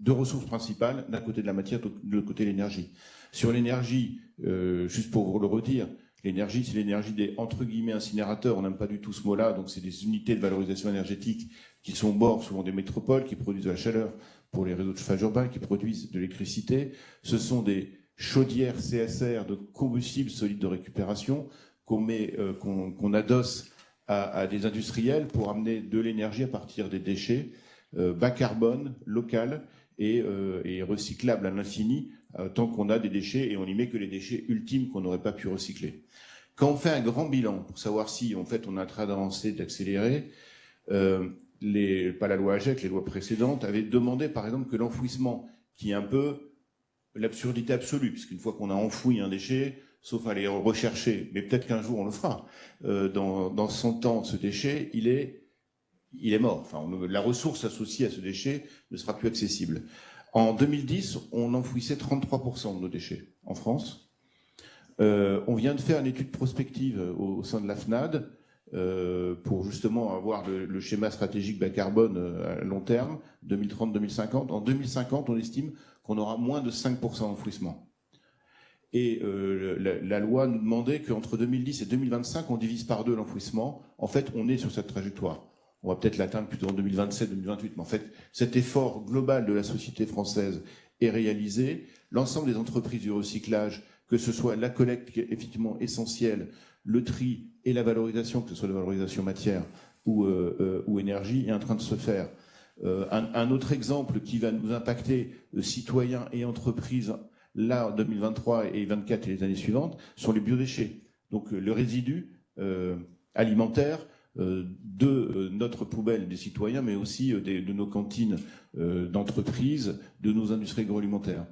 ressources principales, d'un côté de la matière, de l'autre côté l'énergie. Sur l'énergie, juste pour vous le redire, l'énergie, c'est l'énergie des, entre guillemets, incinérateurs. On n'aime pas du tout ce mot-là, donc c'est des unités de valorisation énergétique qui sont au bord, souvent des métropoles, qui produisent de la chaleur pour les réseaux de chauffage urbain, qui produisent de l'électricité. Ce sont des chaudières CSR de combustibles solides de récupération qu'on adosse à des industriels pour amener de l'énergie à partir des déchets bas carbone, local et recyclable à l'infini, tant qu'on a des déchets et on n'y met que les déchets ultimes qu'on n'aurait pas pu recycler. Quand on fait un grand bilan pour savoir si en fait on est en train d'avancer, d'accélérer, pas la loi AGEC, les lois précédentes avaient demandé par exemple que l'enfouissement, qui est un peu l'absurdité absolue, puisqu'une fois qu'on a enfoui un déchet, sauf à aller rechercher, mais peut-être qu'un jour on le fera, dans 100 ans, ce déchet, il est mort. Enfin, la ressource associée à ce déchet ne sera plus accessible. En 2010, on enfouissait 33% de nos déchets en France. On vient de faire une étude prospective au sein de la FNAD pour justement avoir le schéma stratégique bas carbone à long terme, 2030-2050. En 2050, on estime qu'on aura moins de 5% d'enfouissement. Et la loi nous demandait qu'entre 2010 et 2025, on divise par 2 l'enfouissement. En fait, on est sur cette trajectoire. On va peut-être l'atteindre plutôt en 2027-2028. Mais en fait, cet effort global de la société française est réalisé. L'ensemble des entreprises du recyclage, que ce soit la collecte qui est effectivement essentielle, le tri et la valorisation, que ce soit de valorisation matière ou énergie, est en train de se faire. Un autre exemple qui va nous impacter, citoyens et entreprises, là, en 2023 et 2024 et les années suivantes, sont les biodéchets. Donc le résidu alimentaire de notre poubelle des citoyens, mais aussi de nos cantines d'entreprises, de nos industries agroalimentaires.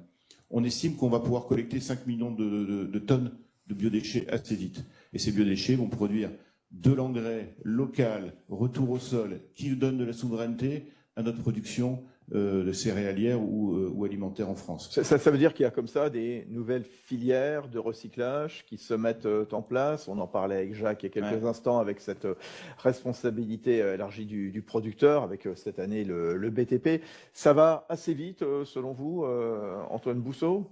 On estime qu'on va pouvoir collecter 5 millions de tonnes de biodéchets assez vite. Et ces biodéchets vont produire de l'engrais local, retour au sol, qui donne de la souveraineté à notre production de céréalière ou alimentaire en France. Ça veut dire qu'il y a comme ça des nouvelles filières de recyclage qui se mettent en place. On en parlait avec Jacques il y a quelques instants, avec cette responsabilité élargie du producteur, avec cette année le BTP. Ça va assez vite, selon vous, Antoine Bousseau?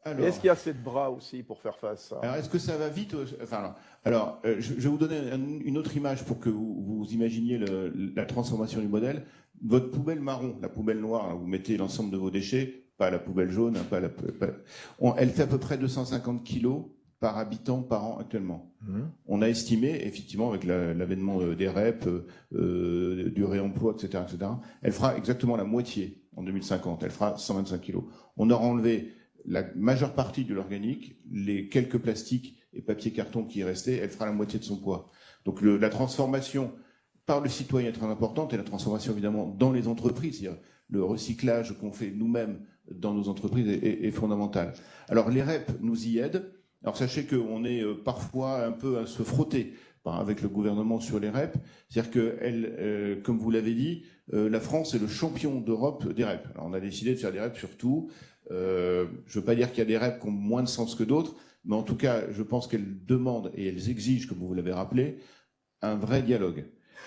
Est-ce qu'il y a assez de bras aussi pour faire face à ça? Alors, est-ce que ça va vite? Je vais vous donner une autre image pour que vous imaginiez la transformation du modèle. Votre poubelle marron, la poubelle noire, hein, vous mettez l'ensemble de vos déchets, pas la poubelle jaune, elle fait à peu près 250 kilos par habitant par an actuellement. On a estimé, effectivement, avec l'avènement des REP, du réemploi, etc., elle fera exactement la moitié en 2050. Elle fera 125 kilos. On aura enlevé la majeure partie de l'organique, les quelques plastiques et papier carton qui y restaient, elle fera la moitié de son poids. Donc la transformation par le citoyen est très importante, et la transformation évidemment dans les entreprises, c'est-à-dire le recyclage qu'on fait nous-mêmes dans nos entreprises est fondamental. Alors les REP nous y aident. Alors sachez qu'on est parfois un peu à se frotter avec le gouvernement sur les REP, c'est-à-dire que, comme vous l'avez dit, la France est le champion d'Europe des REP. Alors on a décidé de faire des REP sur tout. Je ne veux pas dire qu'il y a des REP qui ont moins de sens que d'autres, mais en tout cas, je pense qu'elles demandent et elles exigent, comme vous l'avez rappelé, un vrai dialogue.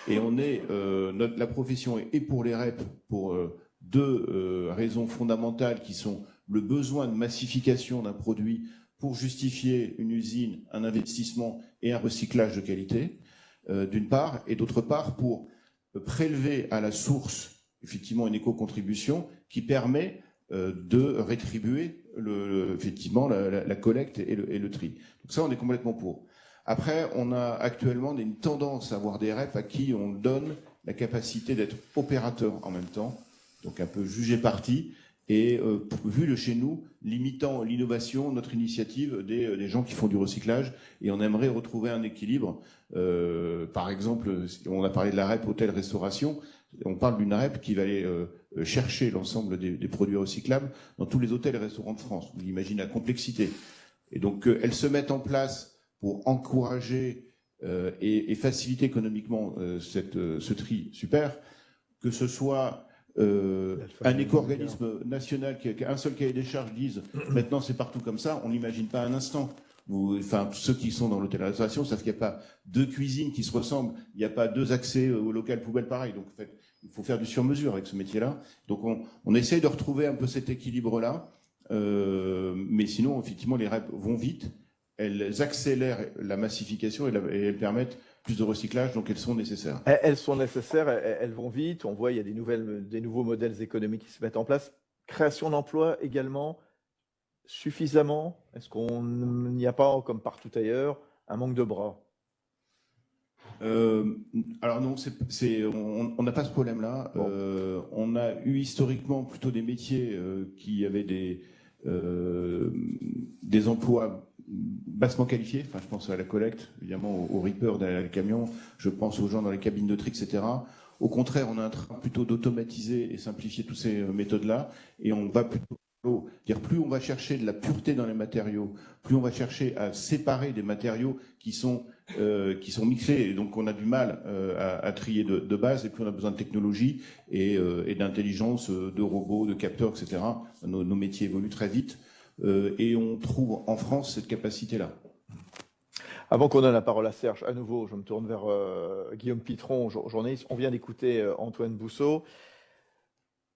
Et la profession est pour les REP pour deux raisons fondamentales qui sont le besoin de massification d'un produit pour justifier une usine, un investissement et un recyclage de qualité, d'une part, et d'autre part pour prélever à la source effectivement une éco-contribution qui permet de rétribuer effectivement la collecte et le tri. Donc ça, on est complètement pour. Après, on a actuellement une tendance à avoir des REP à qui on donne la capacité d'être opérateur en même temps, donc un peu jugé parti, et vu de chez nous, limitant l'innovation, notre initiative des gens qui font du recyclage, et on aimerait retrouver un équilibre. Par exemple, on a parlé de la REP hôtel-restauration, on parle d'une REP qui va aller chercher l'ensemble des produits recyclables dans tous les hôtels et restaurants de France. Vous imaginez la complexité. Et donc, elles se mettent en place pour encourager et faciliter économiquement ce tri super, que ce soit un éco-organisme national qui a un seul cahier des charges dise maintenant c'est partout comme ça, on n'imagine pas un instant. Ceux qui sont dans l'hôtel-restauration savent qu'il n'y a pas deux cuisines qui se ressemblent, il n'y a pas deux accès au local poubelle pareil. Donc en fait, il faut faire du sur-mesure avec ce métier-là. Donc on essaye de retrouver un peu cet équilibre-là, mais sinon effectivement les REP vont vite. Elles accélèrent la massification et elles permettent plus de recyclage, donc elles sont nécessaires. Elles sont nécessaires, elles vont vite. On voit il y a des nouveaux modèles économiques qui se mettent en place. Création d'emplois également, suffisamment? Est-ce qu'on n'y a pas, comme partout ailleurs, un manque de bras? Alors non, on n'a pas ce problème-là. Bon. On a eu historiquement plutôt des métiers qui avaient des emplois bassement qualifiés. Enfin, je pense à la collecte, évidemment, aux rippers derrière les camions. Je pense aux gens dans les cabines de tri, etc. Au contraire, on est en train plutôt d'automatiser et simplifier toutes ces méthodes-là, et on va plutôt dire plus on va chercher de la pureté dans les matériaux, plus on va chercher à séparer des matériaux qui sont mixés, et donc on a du mal à trier de base, et plus on a besoin de technologie et d'intelligence, de robots, de capteurs, etc. Nos métiers évoluent très vite, et on trouve en France cette capacité-là. Avant qu'on donne la parole à Serge, à nouveau, je me tourne vers Guillaume Pitron, journaliste. On vient d'écouter Antoine Bousseau.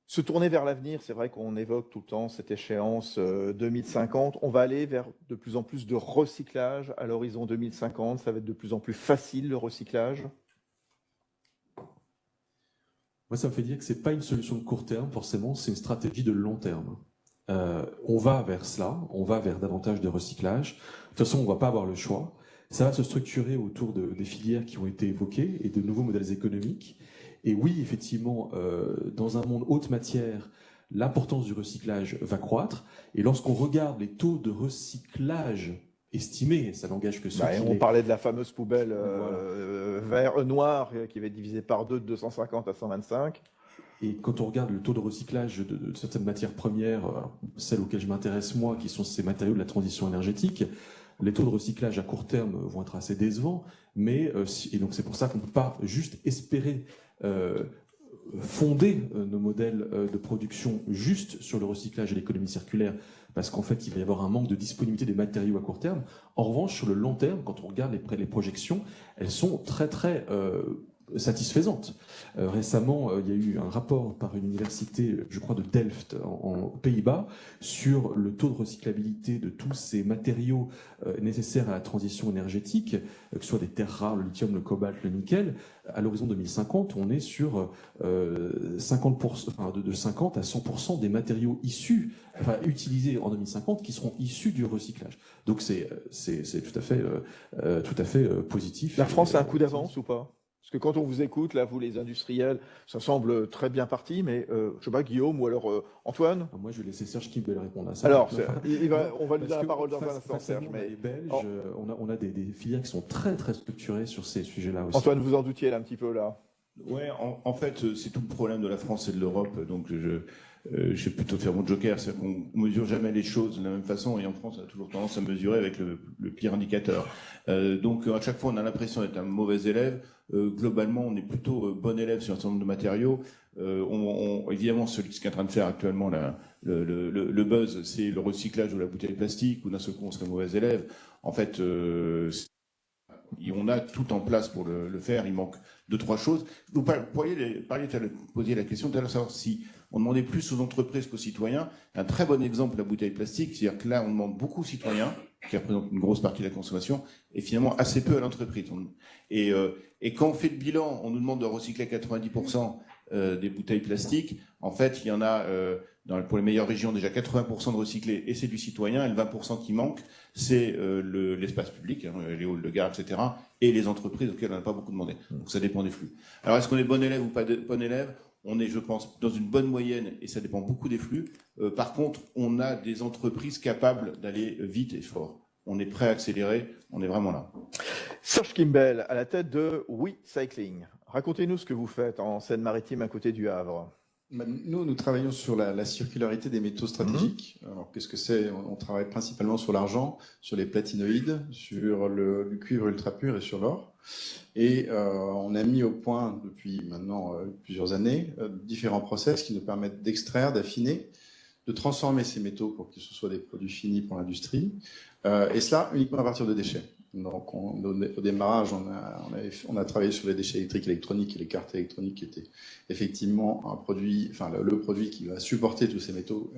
Se tourner vers l'avenir, c'est vrai qu'on évoque tout le temps cette échéance 2050. On va aller vers de plus en plus de recyclage à l'horizon 2050. Ça va être de plus en plus facile, le recyclage. Moi, ça me fait dire que ce n'est pas une solution de court terme, forcément, c'est une stratégie de long terme. On va vers cela, on va vers davantage de recyclage. De toute façon, on ne va pas avoir le choix. Ça va se structurer autour des filières qui ont été évoquées et de nouveaux modèles économiques. Et oui, effectivement, dans un monde haute matière, l'importance du recyclage va croître. Et lorsqu'on regarde les taux de recyclage estimés, ça n'engage que ceux qui... On parlait de la fameuse poubelle noire qui va être divisée par 2 de 250 à 125. Et quand on regarde le taux de recyclage de certaines matières premières, celles auxquelles je m'intéresse moi, qui sont ces matériaux de la transition énergétique, les taux de recyclage à court terme vont être assez décevants, et donc c'est pour ça qu'on ne peut pas juste espérer fonder nos modèles de production juste sur le recyclage et l'économie circulaire, parce qu'en fait, il va y avoir un manque de disponibilité des matériaux à court terme. En revanche, sur le long terme, quand on regarde les projections, elles sont très, très satisfaisantes. Récemment, il y a eu un rapport par une université, je crois, de Delft, en Pays-Bas, sur le taux de recyclabilité de tous ces matériaux nécessaires à la transition énergétique, que ce soit des terres rares, le lithium, le cobalt, le nickel. À l'horizon 2050, on est sur 50%, de 50 à 100% des matériaux utilisés en 2050 qui seront issus du recyclage. Donc c'est tout à fait positif. La France a un coup d'avance ou pas? Parce que quand on vous écoute, là, vous les industriels, ça semble très bien parti, mais je ne sais pas, Guillaume ou alors Antoine? Moi, je vais laisser Serge Kimbel répondre à ça. Alors, on va lui donner la parole dans un instant, Serge. Mais les Belges, on a des filières qui sont très, très structurées sur ces sujets-là aussi. Antoine, vous en doutiez là un petit peu, là? Ouais, en fait, c'est tout le problème de la France et de l'Europe. Donc, je vais plutôt faire mon joker, c'est-à-dire qu'on ne mesure jamais les choses de la même façon, et en France, on a toujours tendance à mesurer avec le pire indicateur. Donc, à chaque fois, on a l'impression d'être un mauvais élève. Globalement, on est plutôt bon élève sur un certain nombre de matériaux. Évidemment, ce qui est en train de faire actuellement le buzz, c'est le recyclage de la bouteille plastique, où d'un seul coup, on serait mauvais élève. En fait, on a tout en place pour le faire. Il manque 2-3 choses. Vous posiez la question tout à l'heure, savoir si on demandait plus aux entreprises qu'aux citoyens. Un très bon exemple, la bouteille plastique, c'est-à-dire que là, on demande beaucoup aux citoyens, qui représentent une grosse partie de la consommation, et finalement assez peu à l'entreprise. Et quand on fait le bilan, on nous demande de recycler 90% des bouteilles plastiques. En fait, il y en a, pour les meilleures régions, déjà 80% de recyclés, et c'est du citoyen, et le 20% qui manque, c'est l'espace public, les halls de gare, etc., et les entreprises auxquelles on n'a pas beaucoup demandé. Donc ça dépend des flux. Alors, est-ce qu'on est bon élève ou pas bon élève? On est, je pense, dans une bonne moyenne, et ça dépend beaucoup des flux. Par contre, on a des entreprises capables d'aller vite et fort. On est prêt à accélérer, on est vraiment là. Serge Kimbel, à la tête de WeCycling. Racontez-nous ce que vous faites en Seine-Maritime à côté du Havre. Nous travaillons sur la circularité des métaux stratégiques. Alors, qu'est-ce que c'est? On travaille principalement sur l'argent, sur les platinoïdes, sur le cuivre ultra pur et sur l'or. Et on a mis au point, depuis maintenant plusieurs années, différents process qui nous permettent d'extraire, d'affiner, de transformer ces métaux pour que ce soit des produits finis pour l'industrie, et cela uniquement à partir de déchets. Donc, au démarrage, on a travaillé sur les déchets électriques et électroniques, et les cartes électroniques qui étaient effectivement le produit qui va supporter tous ces métaux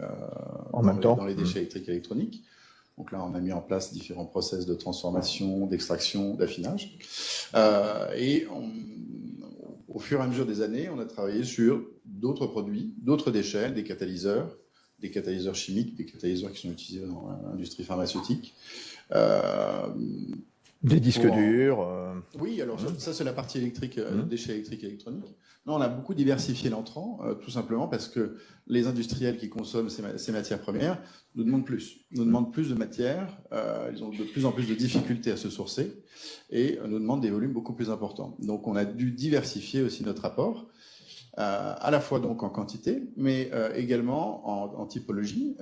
dans les déchets électriques et électroniques. Donc là, on a mis en place différents process de transformation, d'extraction, d'affinage. Et au fur et à mesure des années, on a travaillé sur d'autres produits, d'autres déchets, des catalyseurs chimiques, des catalyseurs qui sont utilisés dans l'industrie pharmaceutique. Des disques durs. Oui, alors ça c'est la partie électrique, déchets électriques et électroniques. Non, on a beaucoup diversifié l'entrant, tout simplement parce que les industriels qui consomment ces matières premières nous demandent plus. Nous demandent plus de matières, ils ont de plus en plus de difficultés à se sourcer et nous demandent des volumes beaucoup plus importants. Donc on a dû diversifier aussi notre apport. À la fois donc en quantité, mais également en typologie,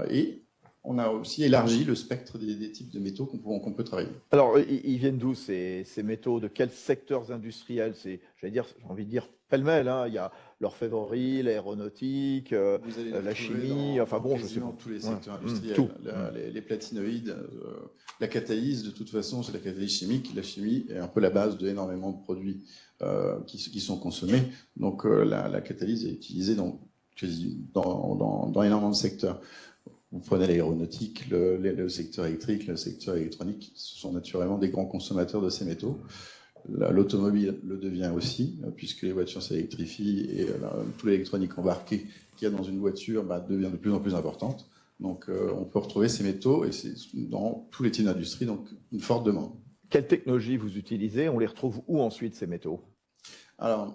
et on a aussi élargi le spectre des types de métaux qu'on peut travailler. Alors, ils viennent d'où ces métaux? De quels secteurs industriels? J'ai envie de dire pêle-mêle. Il y a l'orfèvrerie, l'aéronautique, la chimie. Je sais pas. Tous les secteurs industriels. Les platinoïdes, la catalyse, de toute façon, c'est la catalyse chimique. La chimie est un peu la base d'énormément de produits qui sont consommés. Donc, la catalyse est utilisée dans énormément de secteurs. Vous prenez l'aéronautique, le secteur électrique, le secteur électronique, ce sont naturellement des grands consommateurs de ces métaux. L'automobile le devient aussi, puisque les voitures s'électrifient et toute l'électronique embarquée qu'il y a dans une voiture devient de plus en plus importante. Donc on peut retrouver ces métaux et c'est dans tous les types d'industrie, donc une forte demande. Quelles technologies vous utilisez? On les retrouve où ensuite, ces métaux? Alors,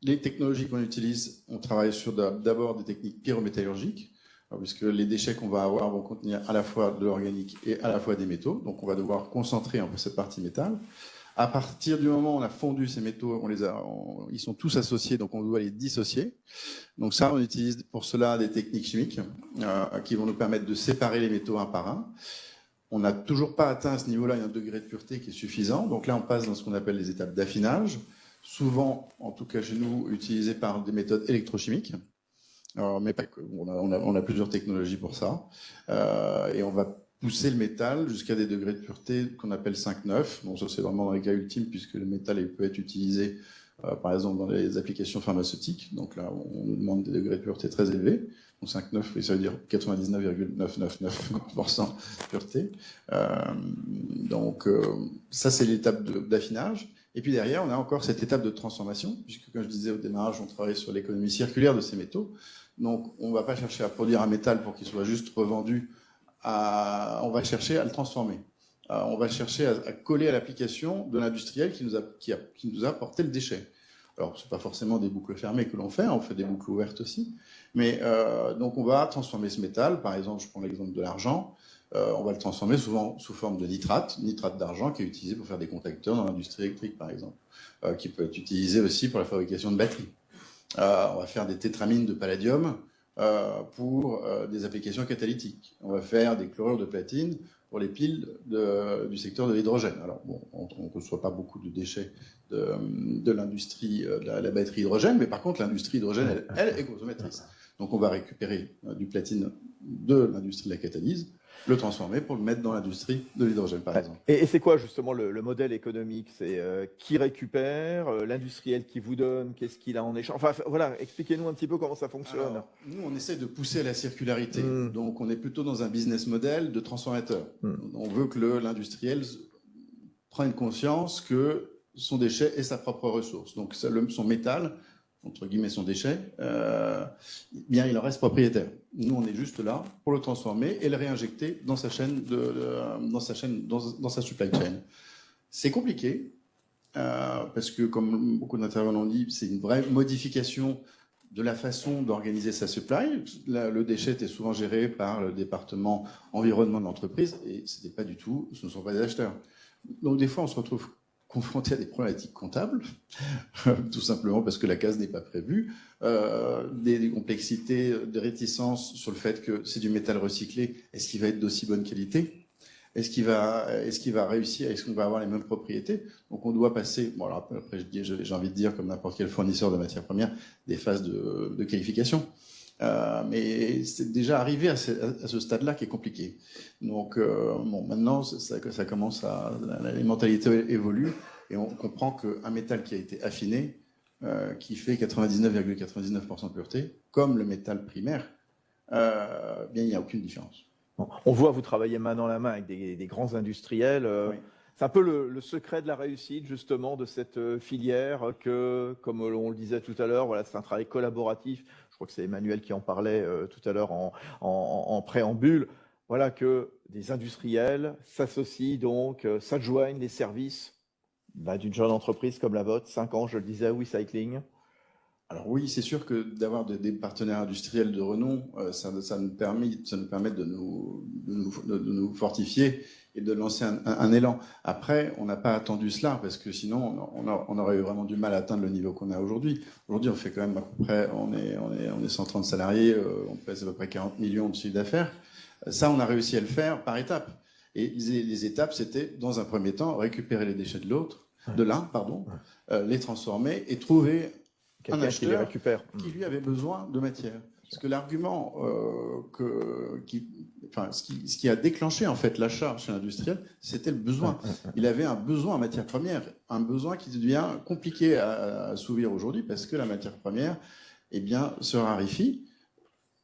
les technologies qu'on utilise, on travaille sur d'abord des techniques pyrométallurgiques, puisque les déchets qu'on va avoir vont contenir à la fois de l'organique et à la fois des métaux. Donc, on va devoir concentrer un peu cette partie métal. À partir du moment où on a fondu ces métaux, ils sont tous associés, donc on doit les dissocier. Donc ça, on utilise pour cela des techniques chimiques qui vont nous permettre de séparer les métaux un par un. On n'a toujours pas atteint à ce niveau-là un degré de pureté qui est suffisant. Donc là, on passe dans ce qu'on appelle les étapes d'affinage, souvent, en tout cas chez nous, utilisées par des méthodes électrochimiques. Alors, mais pas que. On a plusieurs technologies pour ça. Et on va pousser le métal jusqu'à des degrés de pureté qu'on appelle 5,9. Bon, ça c'est vraiment dans les cas ultimes puisque le métal il peut être utilisé par exemple dans les applications pharmaceutiques. Donc là, on nous demande des degrés de pureté très élevés. Donc 5,9, oui, ça veut dire 99,999% de pureté. Ça c'est l'étape d'affinage. Et puis derrière, on a encore cette étape de transformation, puisque comme je disais au démarrage, on travaille sur l'économie circulaire de ces métaux. Donc on ne va pas chercher à produire un métal pour qu'il soit juste revendu. On va chercher à le transformer. On va chercher à coller à l'application de l'industriel qui nous a apporté le déchet. Alors, ce n'est pas forcément des boucles fermées que l'on fait, on fait des boucles ouvertes aussi. Mais donc, on va transformer ce métal. Par exemple, je prends l'exemple de l'argent. On va le transformer souvent sous forme de nitrate d'argent qui est utilisé pour faire des contacteurs dans l'industrie électrique, par exemple, qui peut être utilisé aussi pour la fabrication de batteries. On va faire des tétramines de palladium pour des applications catalytiques. On va faire des chlorures de platine pour les piles du secteur de l'hydrogène. Alors, bon, on ne reçoit pas beaucoup de déchets de l'industrie de la batterie hydrogène, mais par contre, l'industrie hydrogène, elle est consommatrice. Donc, on va récupérer du platine de l'industrie de la catalyse, le transformer pour le mettre dans l'industrie de l'hydrogène, par exemple. Et c'est quoi justement le modèle économique? C'est qui récupère, l'industriel qui vous donne, qu'est-ce qu'il a en échange? Enfin voilà, expliquez-nous un petit peu comment ça fonctionne. Alors, nous, on essaie de pousser à la circularité. Donc, on est plutôt dans un business model de transformateur. On veut que l'industriel prenne conscience que son déchet est sa propre ressource. Donc, son métal, entre guillemets son déchet, bien il en reste propriétaire. Nous, on est juste là pour le transformer et le réinjecter dans sa chaîne, dans sa supply chain. C'est compliqué parce que, comme beaucoup d'intervenants l'ont dit, c'est une vraie modification de la façon d'organiser sa supply. Le déchet était souvent géré par le département environnement de l'entreprise et ce ne sont pas des acheteurs. Donc des fois, on se retrouve confronté à des problématiques comptables, tout simplement parce que la case n'est pas prévue, des complexités, des réticences sur le fait que c'est du métal recyclé, est-ce qu'il va être d'aussi bonne qualité? Est-ce qu'il va réussir? Est-ce qu'on va avoir les mêmes propriétés? Donc on doit passer, bon alors après j'ai envie de dire comme n'importe quel fournisseur de matières premières, des phases de qualification. Mais c'est déjà arrivé à ce stade-là qui est compliqué. Donc, maintenant, ça commence les mentalités évoluent et on comprend qu'un métal qui a été affiné, qui fait 99,99% de pureté, comme le métal primaire, bien, il n'y a aucune différence. Bon, on voit, vous travaillez main dans la main avec des grands industriels. Oui. C'est un peu le secret de la réussite, justement, de cette filière que, comme on le disait tout à l'heure, voilà, c'est un travail collaboratif. Je crois que c'est Emmanuel qui en parlait tout à l'heure en préambule. Voilà, que des industriels s'associent donc, s'adjoignent les services d'une jeune entreprise comme la vôtre, 5 ans, je le disais, WeCycling. Alors oui, c'est sûr que d'avoir des partenaires industriels de renom, ça nous permet de nous fortifier et de lancer un élan. Après, on n'a pas attendu cela parce que sinon, on aurait eu vraiment du mal à atteindre le niveau qu'on a aujourd'hui. Aujourd'hui, on fait quand même à peu près, on est 130 salariés, on pèse à peu près 40 millions de chiffre d'affaires. Ça, on a réussi à le faire par étapes. Et les étapes, c'était dans un premier temps récupérer les déchets de l'un, les transformer et trouver un acheteur qui lui avait besoin de matière. Parce que l'argument, ce qui a déclenché en fait l'achat chez l'industriel, c'était le besoin. Il avait un besoin en matière première, un besoin qui devient compliqué à assouvir aujourd'hui parce que la matière première, se raréfie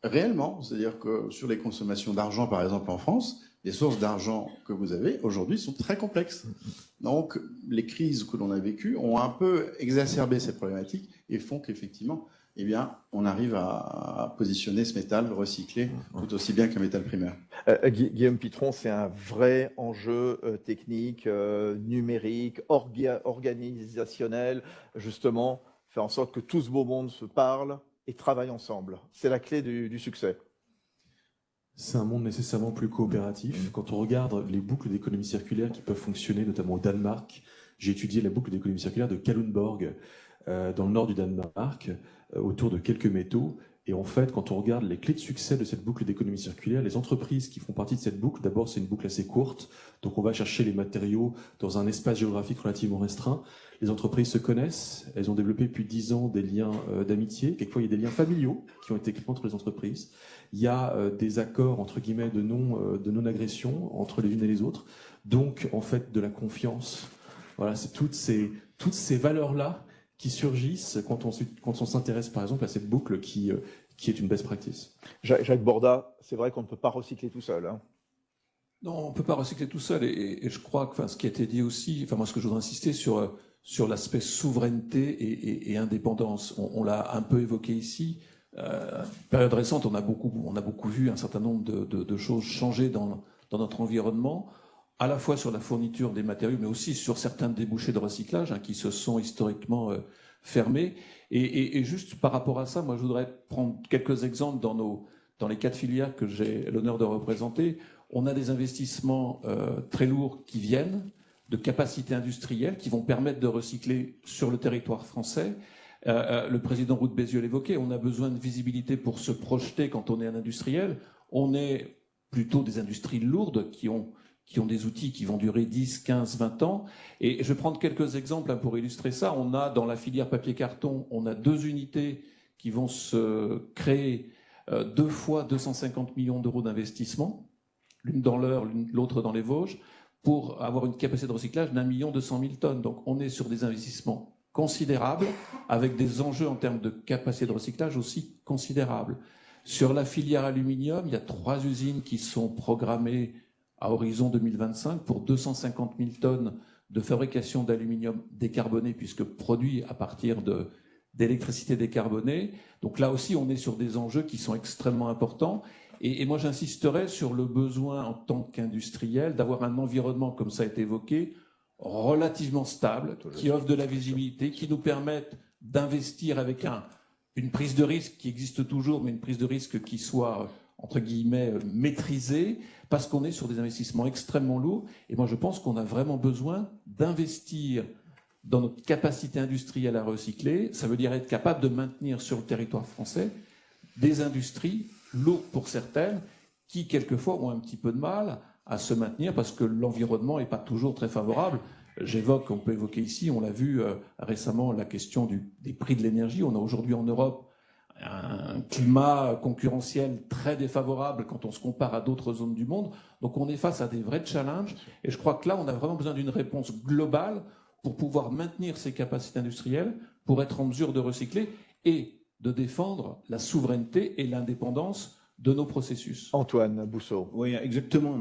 réellement. C'est-à-dire que sur les consommations d'argent, par exemple en France, les sources d'argent que vous avez aujourd'hui sont très complexes. Donc, les crises que l'on a vécues ont un peu exacerbé ces problématiques et font qu'effectivement, eh bien, on arrive à positionner ce métal recyclé tout aussi bien qu'un métal primaire. Guillaume Pitron, c'est un vrai enjeu technique, numérique, organisationnel, justement, faire en sorte que tout ce beau monde se parle et travaille ensemble. C'est la clé du succès. C'est un monde nécessairement plus coopératif. Quand on regarde les boucles d'économie circulaire qui peuvent fonctionner, notamment au Danemark, j'ai étudié la boucle d'économie circulaire de Kalundborg, dans le nord du Danemark, autour de quelques métaux. Et en fait, quand on regarde les clés de succès de cette boucle d'économie circulaire, les entreprises qui font partie de cette boucle, d'abord, c'est une boucle assez courte. Donc, on va chercher les matériaux dans un espace géographique relativement restreint. Les entreprises se connaissent. Elles ont développé depuis 10 ans des liens d'amitié. Quelquefois, il y a des liens familiaux qui ont été créés entre les entreprises. Il y a des accords, entre guillemets, de non-agression entre les unes et les autres. Donc, en fait, de la confiance. Voilà, c'est toutes ces valeurs-là qui surgissent quand on s'intéresse, par exemple, à cette boucle qui est une best practice. Jacques Borda, c'est vrai qu'on ne peut pas recycler tout seul. Hein. Non, on ne peut pas recycler tout seul. Et je crois que ce qui a été dit aussi, moi, ce que je voudrais insister sur l'aspect souveraineté et indépendance. On l'a un peu évoqué ici. Période récente, on a beaucoup vu un certain nombre de choses changer dans notre environnement, à la fois sur la fourniture des matériaux, mais aussi sur certains débouchés de recyclage qui se sont historiquement fermés. Et juste par rapport à ça, moi, je voudrais prendre quelques exemples dans les 4 filières que j'ai l'honneur de représenter. On a des investissements très lourds qui viennent, de capacités industrielles qui vont permettre de recycler sur le territoire français. Le président Roux de Bézieux l'évoquait, on a besoin de visibilité pour se projeter quand on est un industriel. On est plutôt des industries lourdes qui ont des outils qui vont durer 10, 15, 20 ans. Et je vais prendre quelques exemples pour illustrer ça. On a dans la filière papier-carton, on a 2 unités qui vont se créer 2 fois 250 millions d'euros d'investissement, l'une dans l'Eure, l'autre dans les Vosges, pour avoir une capacité de recyclage d'1 200 000 tonnes. Donc on est sur des investissements considérables, avec des enjeux en termes de capacité de recyclage aussi considérables. Sur la filière aluminium, il y a 3 usines qui sont programmées à horizon 2025 pour 250 000 tonnes de fabrication d'aluminium décarboné, puisque produit à partir d'électricité décarbonée. Donc là aussi, on est sur des enjeux qui sont extrêmement importants. Et moi, j'insisterai sur le besoin en tant qu'industriel d'avoir un environnement, comme ça a été évoqué, relativement stable, qui offre de la visibilité, qui nous permette d'investir avec une prise de risque qui existe toujours, mais une prise de risque qui soit, entre guillemets, maîtrisée, parce qu'on est sur des investissements extrêmement lourds. Et moi, je pense qu'on a vraiment besoin d'investir dans notre capacité industrielle à recycler. Ça veut dire être capable de maintenir sur le territoire français des industries lourdes pour certaines, qui quelquefois ont un petit peu de mal à se maintenir parce que l'environnement n'est pas toujours très favorable. On peut évoquer ici, on l'a vu récemment, la question des prix de l'énergie. On a aujourd'hui en Europe un climat concurrentiel très défavorable quand on se compare à d'autres zones du monde. Donc on est face à des vrais challenges. Et je crois que là, on a vraiment besoin d'une réponse globale pour pouvoir maintenir ses capacités industrielles, pour être en mesure de recycler et de défendre la souveraineté et l'indépendance de nos processus. Antoine Bousseau. Oui, exactement.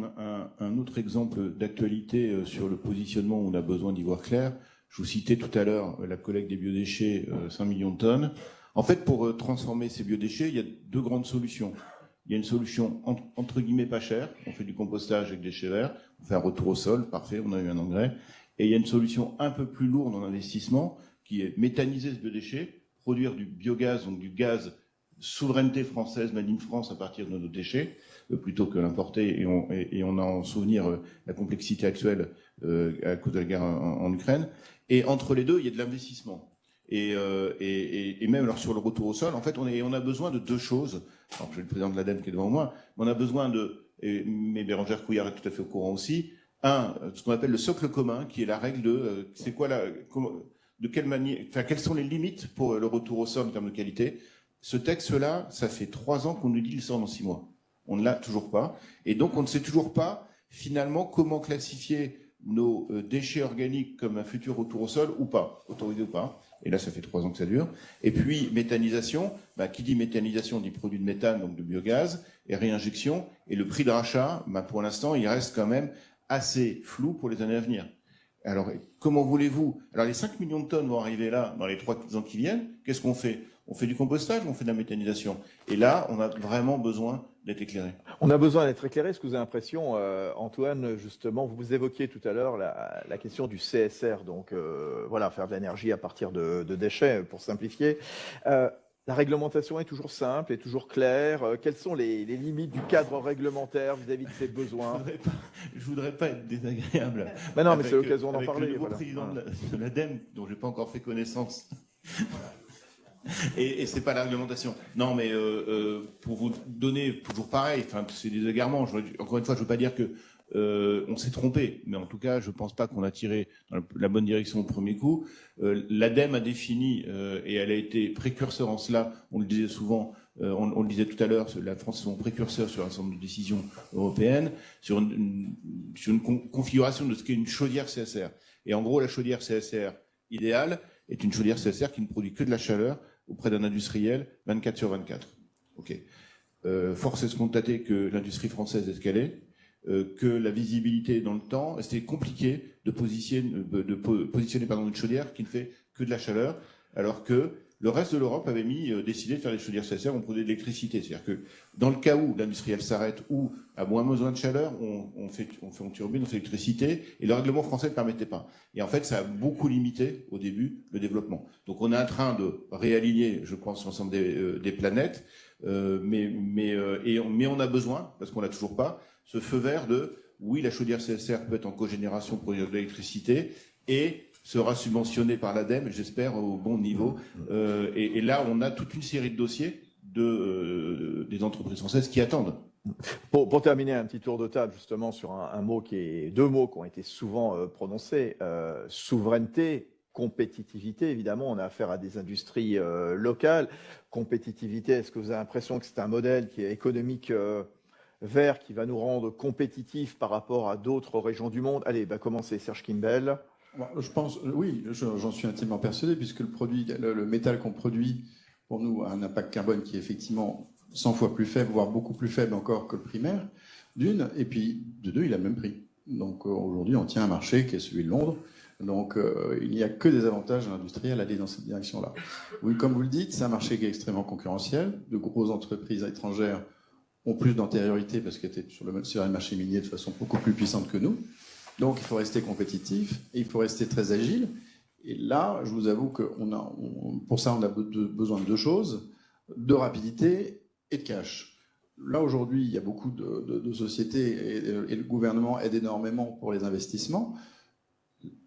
Un autre exemple d'actualité sur le positionnement où on a besoin d'y voir clair. Je vous citais tout à l'heure la collecte des biodéchets, 5 millions de tonnes. En fait, pour transformer ces biodéchets, il y a 2 grandes solutions. Il y a une solution entre guillemets pas chère. On fait du compostage avec déchets verts. On fait un retour au sol. Parfait, on a eu un engrais. Et il y a une solution un peu plus lourde en investissement qui est méthaniser ce biodéchet, produire du biogaz, donc du gaz souveraineté française, made in France à partir de nos déchets, plutôt que l'importer, et on a en souvenir la complexité actuelle à cause de la guerre en Ukraine. Et entre les deux, il y a de l'investissement. Et même alors sur le retour au sol, en fait, on a besoin de 2 choses. Alors, j'ai le président de l'ADEME qui est devant moi, mais on a besoin mais Bérangère Couillard est tout à fait au courant aussi, ce qu'on appelle le socle commun, qui est la règle de c'est quoi de quelle manière, enfin, quelles sont les limites pour le retour au sol en termes de qualité. Ce texte-là, ça fait 3 ans qu'on nous dit qu'il sort dans 6 mois. On ne l'a toujours pas. Et donc, on ne sait toujours pas, finalement, comment classifier nos déchets organiques comme un futur retour au sol ou pas, autorisé ou pas. Et là, ça fait 3 ans que ça dure. Et puis, méthanisation. Qui dit méthanisation dit produit de méthane, donc de biogaz, et réinjection. Et le prix de rachat, pour l'instant, il reste quand même assez flou pour les années à venir. Alors, comment voulez-vous? Alors, les 5 millions de tonnes vont arriver là, dans les 3 ans qui viennent. Qu'est-ce qu'on fait? On fait du compostage ou on fait de la méthanisation? Et là, on a vraiment besoin d'être éclairé. On a besoin d'être éclairé. Est-ce que vous avez l'impression, Antoine, justement, vous évoquiez tout à l'heure la question du CSR, donc voilà, faire de l'énergie à partir de déchets, pour simplifier. La réglementation est toujours simple et toujours claire. Quelles sont les limites du cadre réglementaire vis-à-vis de ces besoins? Je voudrais pas être désagréable. Mais non, mais c'est l'occasion d'en parler. Le nouveau Voilà. président de l'ADEME, dont j'ai pas encore fait connaissance. Et c'est pas la réglementation. Non, mais pour vous donner toujours pareil, enfin c'est des égarements. Encore une fois, je veux pas dire que on s'est trompé, mais en tout cas, je pense pas qu'on a tiré dans la bonne direction au premier coup. L'ADEME a défini et elle a été précurseur en cela. On le disait souvent, on le disait tout à l'heure, la France est son précurseur sur un certain nombre de décisions européennes, sur une configuration de ce qu'est une chaudière CSR. Et en gros, la chaudière CSR idéale est une chaudière CSR qui ne produit que de la chaleur auprès d'un industriel 24/24. Ok. Force est de constater que l'industrie française est ce qu'elle est, que la visibilité dans le temps, c'était compliqué de positionner une chaudière qui ne fait que de la chaleur, alors que le reste de l'Europe avait décidé de faire des chaudières CSR, on produit de l'électricité. C'est-à-dire que dans le cas où l'industriel s'arrête ou a moins besoin de chaleur, on fait en turbine, on fait l'électricité, et le règlement français ne le permettait pas. Et en fait, ça a beaucoup limité au début le développement. Donc on est en train de réaligner, je pense, l'ensemble des planètes, mais on a besoin, parce qu'on l'a toujours pas, ce feu vert de oui, la chaudière CSR peut être en cogénération pour produire de l'électricité et sera subventionné par l'ADEME, j'espère, au bon niveau. Et là, on a toute une série de dossiers des entreprises françaises qui attendent. Pour terminer, un petit tour de table justement sur deux mots qui ont été souvent prononcés. Souveraineté, compétitivité, évidemment, on a affaire à des industries locales. Compétitivité, est-ce que vous avez l'impression que c'est un modèle qui est économique vert, qui va nous rendre compétitifs par rapport à d'autres régions du monde? Allez, commencez, Serge Kimbel. Je pense, oui, j'en suis intimement persuadé, puisque le métal qu'on produit, pour nous, a un impact carbone qui est effectivement 100 fois plus faible, voire beaucoup plus faible encore que le primaire, d'une, et puis de deux, il a le même prix. Donc aujourd'hui, on tient un marché qui est celui de Londres. Donc il n'y a que des avantages industriels à aller dans cette direction-là. Oui, comme vous le dites, c'est un marché qui est extrêmement concurrentiel. De grosses entreprises étrangères ont plus d'antériorité parce qu'elles étaient sur le marché minier de façon beaucoup plus puissante que nous. Donc il faut rester compétitif et il faut rester très agile. Et là, je vous avoue que pour ça, on a besoin de deux choses, de rapidité et de cash. Là, aujourd'hui, il y a beaucoup de sociétés et le gouvernement aide énormément pour les investissements.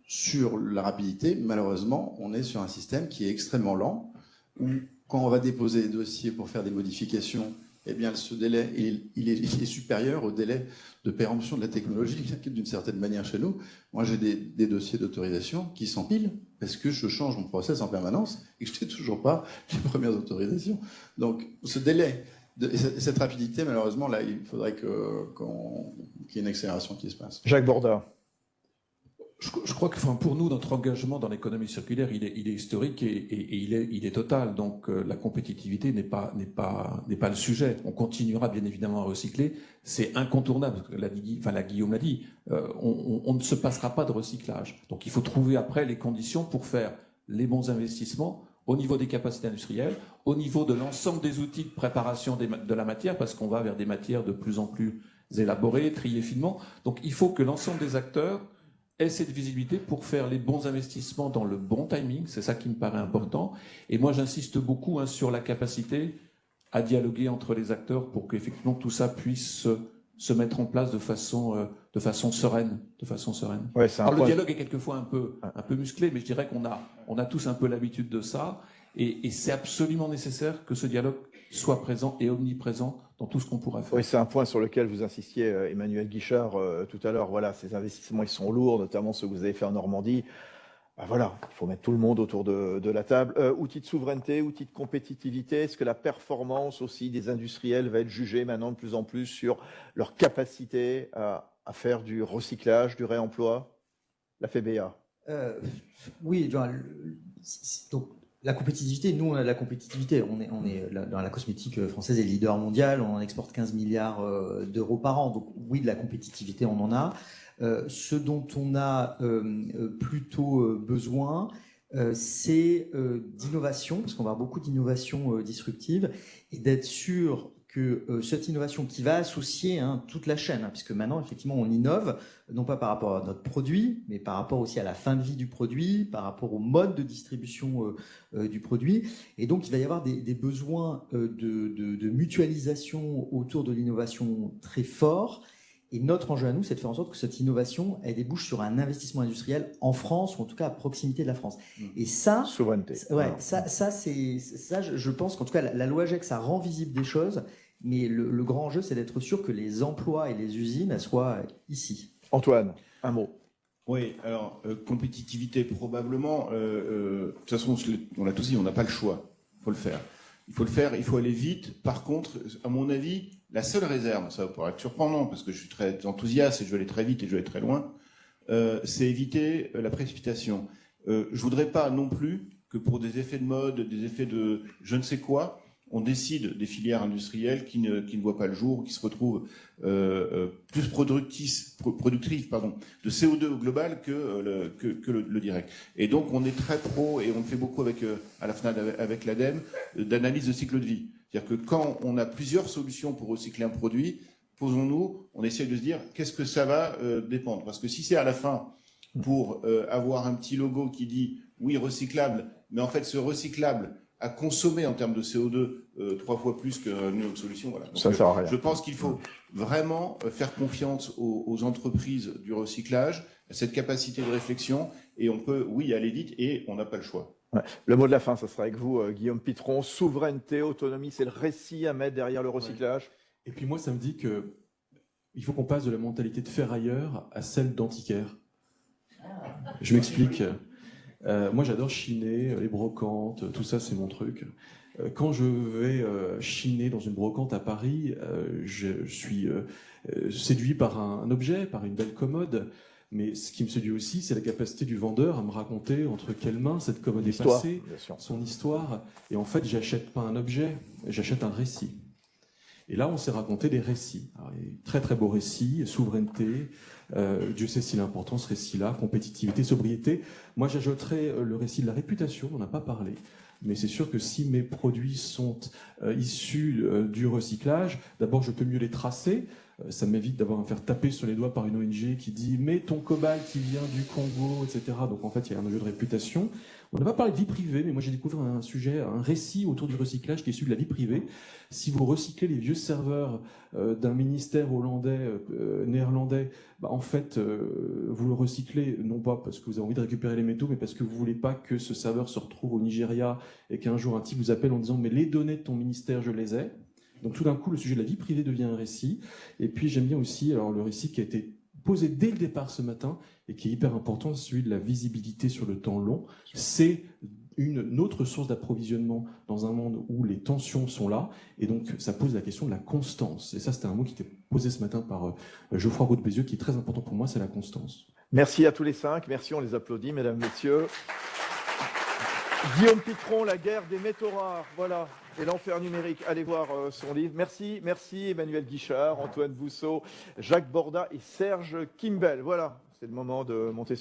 Sur la rapidité, malheureusement, on est sur un système qui est extrêmement lent, où quand on va déposer des dossiers pour faire des modifications, eh bien, ce délai, il est supérieur au délai de péremption de la technologie, d'une certaine manière chez nous. Moi, j'ai des dossiers d'autorisation qui s'empilent parce que je change mon process en permanence et que je n'ai toujours pas les premières autorisations. Donc, ce délai, cette rapidité, malheureusement, là, il faudrait qu'il y ait une accélération qui se passe. Jacques Bourdin. Je crois que pour nous, notre engagement dans l'économie circulaire, il est historique et il est total. Donc la compétitivité n'est pas le sujet. On continuera bien évidemment à recycler. C'est incontournable. Guillaume l'a dit. On ne se passera pas de recyclage. Donc il faut trouver après les conditions pour faire les bons investissements au niveau des capacités industrielles, au niveau de l'ensemble des outils de préparation de la matière, parce qu'on va vers des matières de plus en plus élaborées, triées finement. Donc il faut que l'ensemble des acteurs ait cette visibilité pour faire les bons investissements dans le bon timing. C'est ça qui me paraît important. Et moi, j'insiste beaucoup sur la capacité à dialoguer entre les acteurs pour qu'effectivement tout ça puisse se mettre en place de façon sereine. Ouais, alors, le dialogue est quelquefois un peu musclé, mais je dirais qu'on a tous un peu l'habitude de ça. Et c'est absolument nécessaire que ce dialogue soit présent et omniprésent dans tout ce qu'on pourra faire. Oui, c'est un point sur lequel vous insistiez, Emmanuel Guichard, tout à l'heure. Voilà, ces investissements, ils sont lourds, notamment ceux que vous avez fait en Normandie. Voilà, il faut mettre tout le monde autour de la table. Outils de souveraineté, outils de compétitivité, est-ce que la performance aussi des industriels va être jugée maintenant de plus en plus sur leur capacité à faire du recyclage, du réemploi? La FEBEA. Oui, donc la compétitivité, nous on a de la compétitivité, on est dans la cosmétique française est leader mondial, on exporte 15 milliards d'euros par an, donc oui, de la compétitivité on en a. Ce dont on a plutôt besoin, c'est d'innovation, parce qu'on va avoir beaucoup d'innovations disruptives, et d'être sûr que cette innovation qui va associer toute la chaîne, puisque maintenant, effectivement, on innove, non pas par rapport à notre produit, mais par rapport aussi à la fin de vie du produit, par rapport au mode de distribution du produit. Et donc, il va y avoir des besoins de mutualisation autour de l'innovation très forts. Et notre enjeu à nous, c'est de faire en sorte que cette innovation, elle débouche sur un investissement industriel en France, ou en tout cas à proximité de la France. Et ça, Souveraineté. ouais, ça, je pense qu'en tout cas, la loi GEC, ça rend visible des choses, mais le grand enjeu, c'est d'être sûr que les emplois et les usines, elles soient ici. Antoine, un mot. Oui, alors, compétitivité, probablement. De toute façon, on l'a tous dit, on n'a pas le choix. Il faut le faire. Il faut le faire, il faut aller vite. Par contre, à mon avis, la seule réserve, ça pourrait être surprenant, parce que je suis très enthousiaste et je veux aller très vite et je veux aller très loin, c'est éviter la précipitation. Je voudrais pas non plus que pour des effets de mode, des effets de je ne sais quoi, on décide des filières industrielles qui ne voient pas le jour, qui se retrouvent plus productrices de CO2 au global que le direct. Et donc on est très pro, et on le fait beaucoup à la FNAD avec l'ADEME, d'analyse de cycle de vie. C'est-à-dire que quand on a plusieurs solutions pour recycler un produit, posons-nous, on essaie de se dire qu'est-ce que ça va dépendre. Parce que si c'est à la fin pour avoir un petit logo qui dit oui recyclable, mais en fait ce recyclable à consommer en termes de CO2 3 fois plus qu'une autre solution. Voilà. Donc, Ça sert à rien. je pense qu'il faut vraiment faire confiance aux entreprises du recyclage, à cette capacité de réflexion, et on peut, oui, aller vite, et on n'a pas le choix. Ouais. Le mot de la fin, ça sera avec vous, Guillaume Pitron. Souveraineté, autonomie, c'est le récit à mettre derrière le recyclage. Et puis moi, ça me dit que il faut qu'on passe de la mentalité de ferrailleur à celle d'antiquaire. Je m'explique. Moi, j'adore chiner, les brocantes, tout ça, c'est mon truc. Quand je vais chiner dans une brocante à Paris, je suis séduit par un objet, par une belle commode. Mais ce qui me séduit aussi, c'est la capacité du vendeur à me raconter entre quelles mains cette commode est passée, son histoire. Et en fait, j'achète pas un objet, j'achète un récit. Et là, on s'est raconté des récits. Alors, très très beaux récits, souveraineté, Dieu sait s'il est important ce récit-là, compétitivité, sobriété. Moi, j'ajouterais le récit de la réputation, on n'a pas parlé. Mais c'est sûr que si mes produits sont issus du recyclage, d'abord, je peux mieux les tracer. Ça m'évite d'avoir à me faire taper sur les doigts par une ONG qui dit « mais ton cobalt, il vient du Congo », etc. Donc en fait, il y a un enjeu de réputation. On n'a pas parlé de vie privée, mais moi j'ai découvert un sujet, un récit autour du recyclage qui est issu de la vie privée. Si vous recyclez les vieux serveurs d'un ministère hollandais, néerlandais, en fait, vous le recyclez non pas parce que vous avez envie de récupérer les métaux, mais parce que vous voulez pas que ce serveur se retrouve au Nigeria et qu'un jour un type vous appelle en disant « mais les données de ton ministère, je les ai ». Donc tout d'un coup, le sujet de la vie privée devient un récit. Et puis j'aime bien aussi le récit qui a été posé dès le départ ce matin et qui est hyper important, celui de la visibilité sur le temps long. C'est une autre source d'approvisionnement dans un monde où les tensions sont là. Et donc ça pose la question de la constance. Et ça, c'était un mot qui était posé ce matin par Geoffroy Roux de Bézieux, qui est très important pour moi, c'est la constance. Merci à tous les 5. Merci, on les applaudit, mesdames, messieurs. Guillaume Pitron, La guerre des métaux rares, voilà, et l'enfer numérique. Allez voir son livre. Merci Emmanuel Guichard, Antoine Bousseau, Jacques Borda et Serge Kimbel. Voilà, c'est le moment de monter sur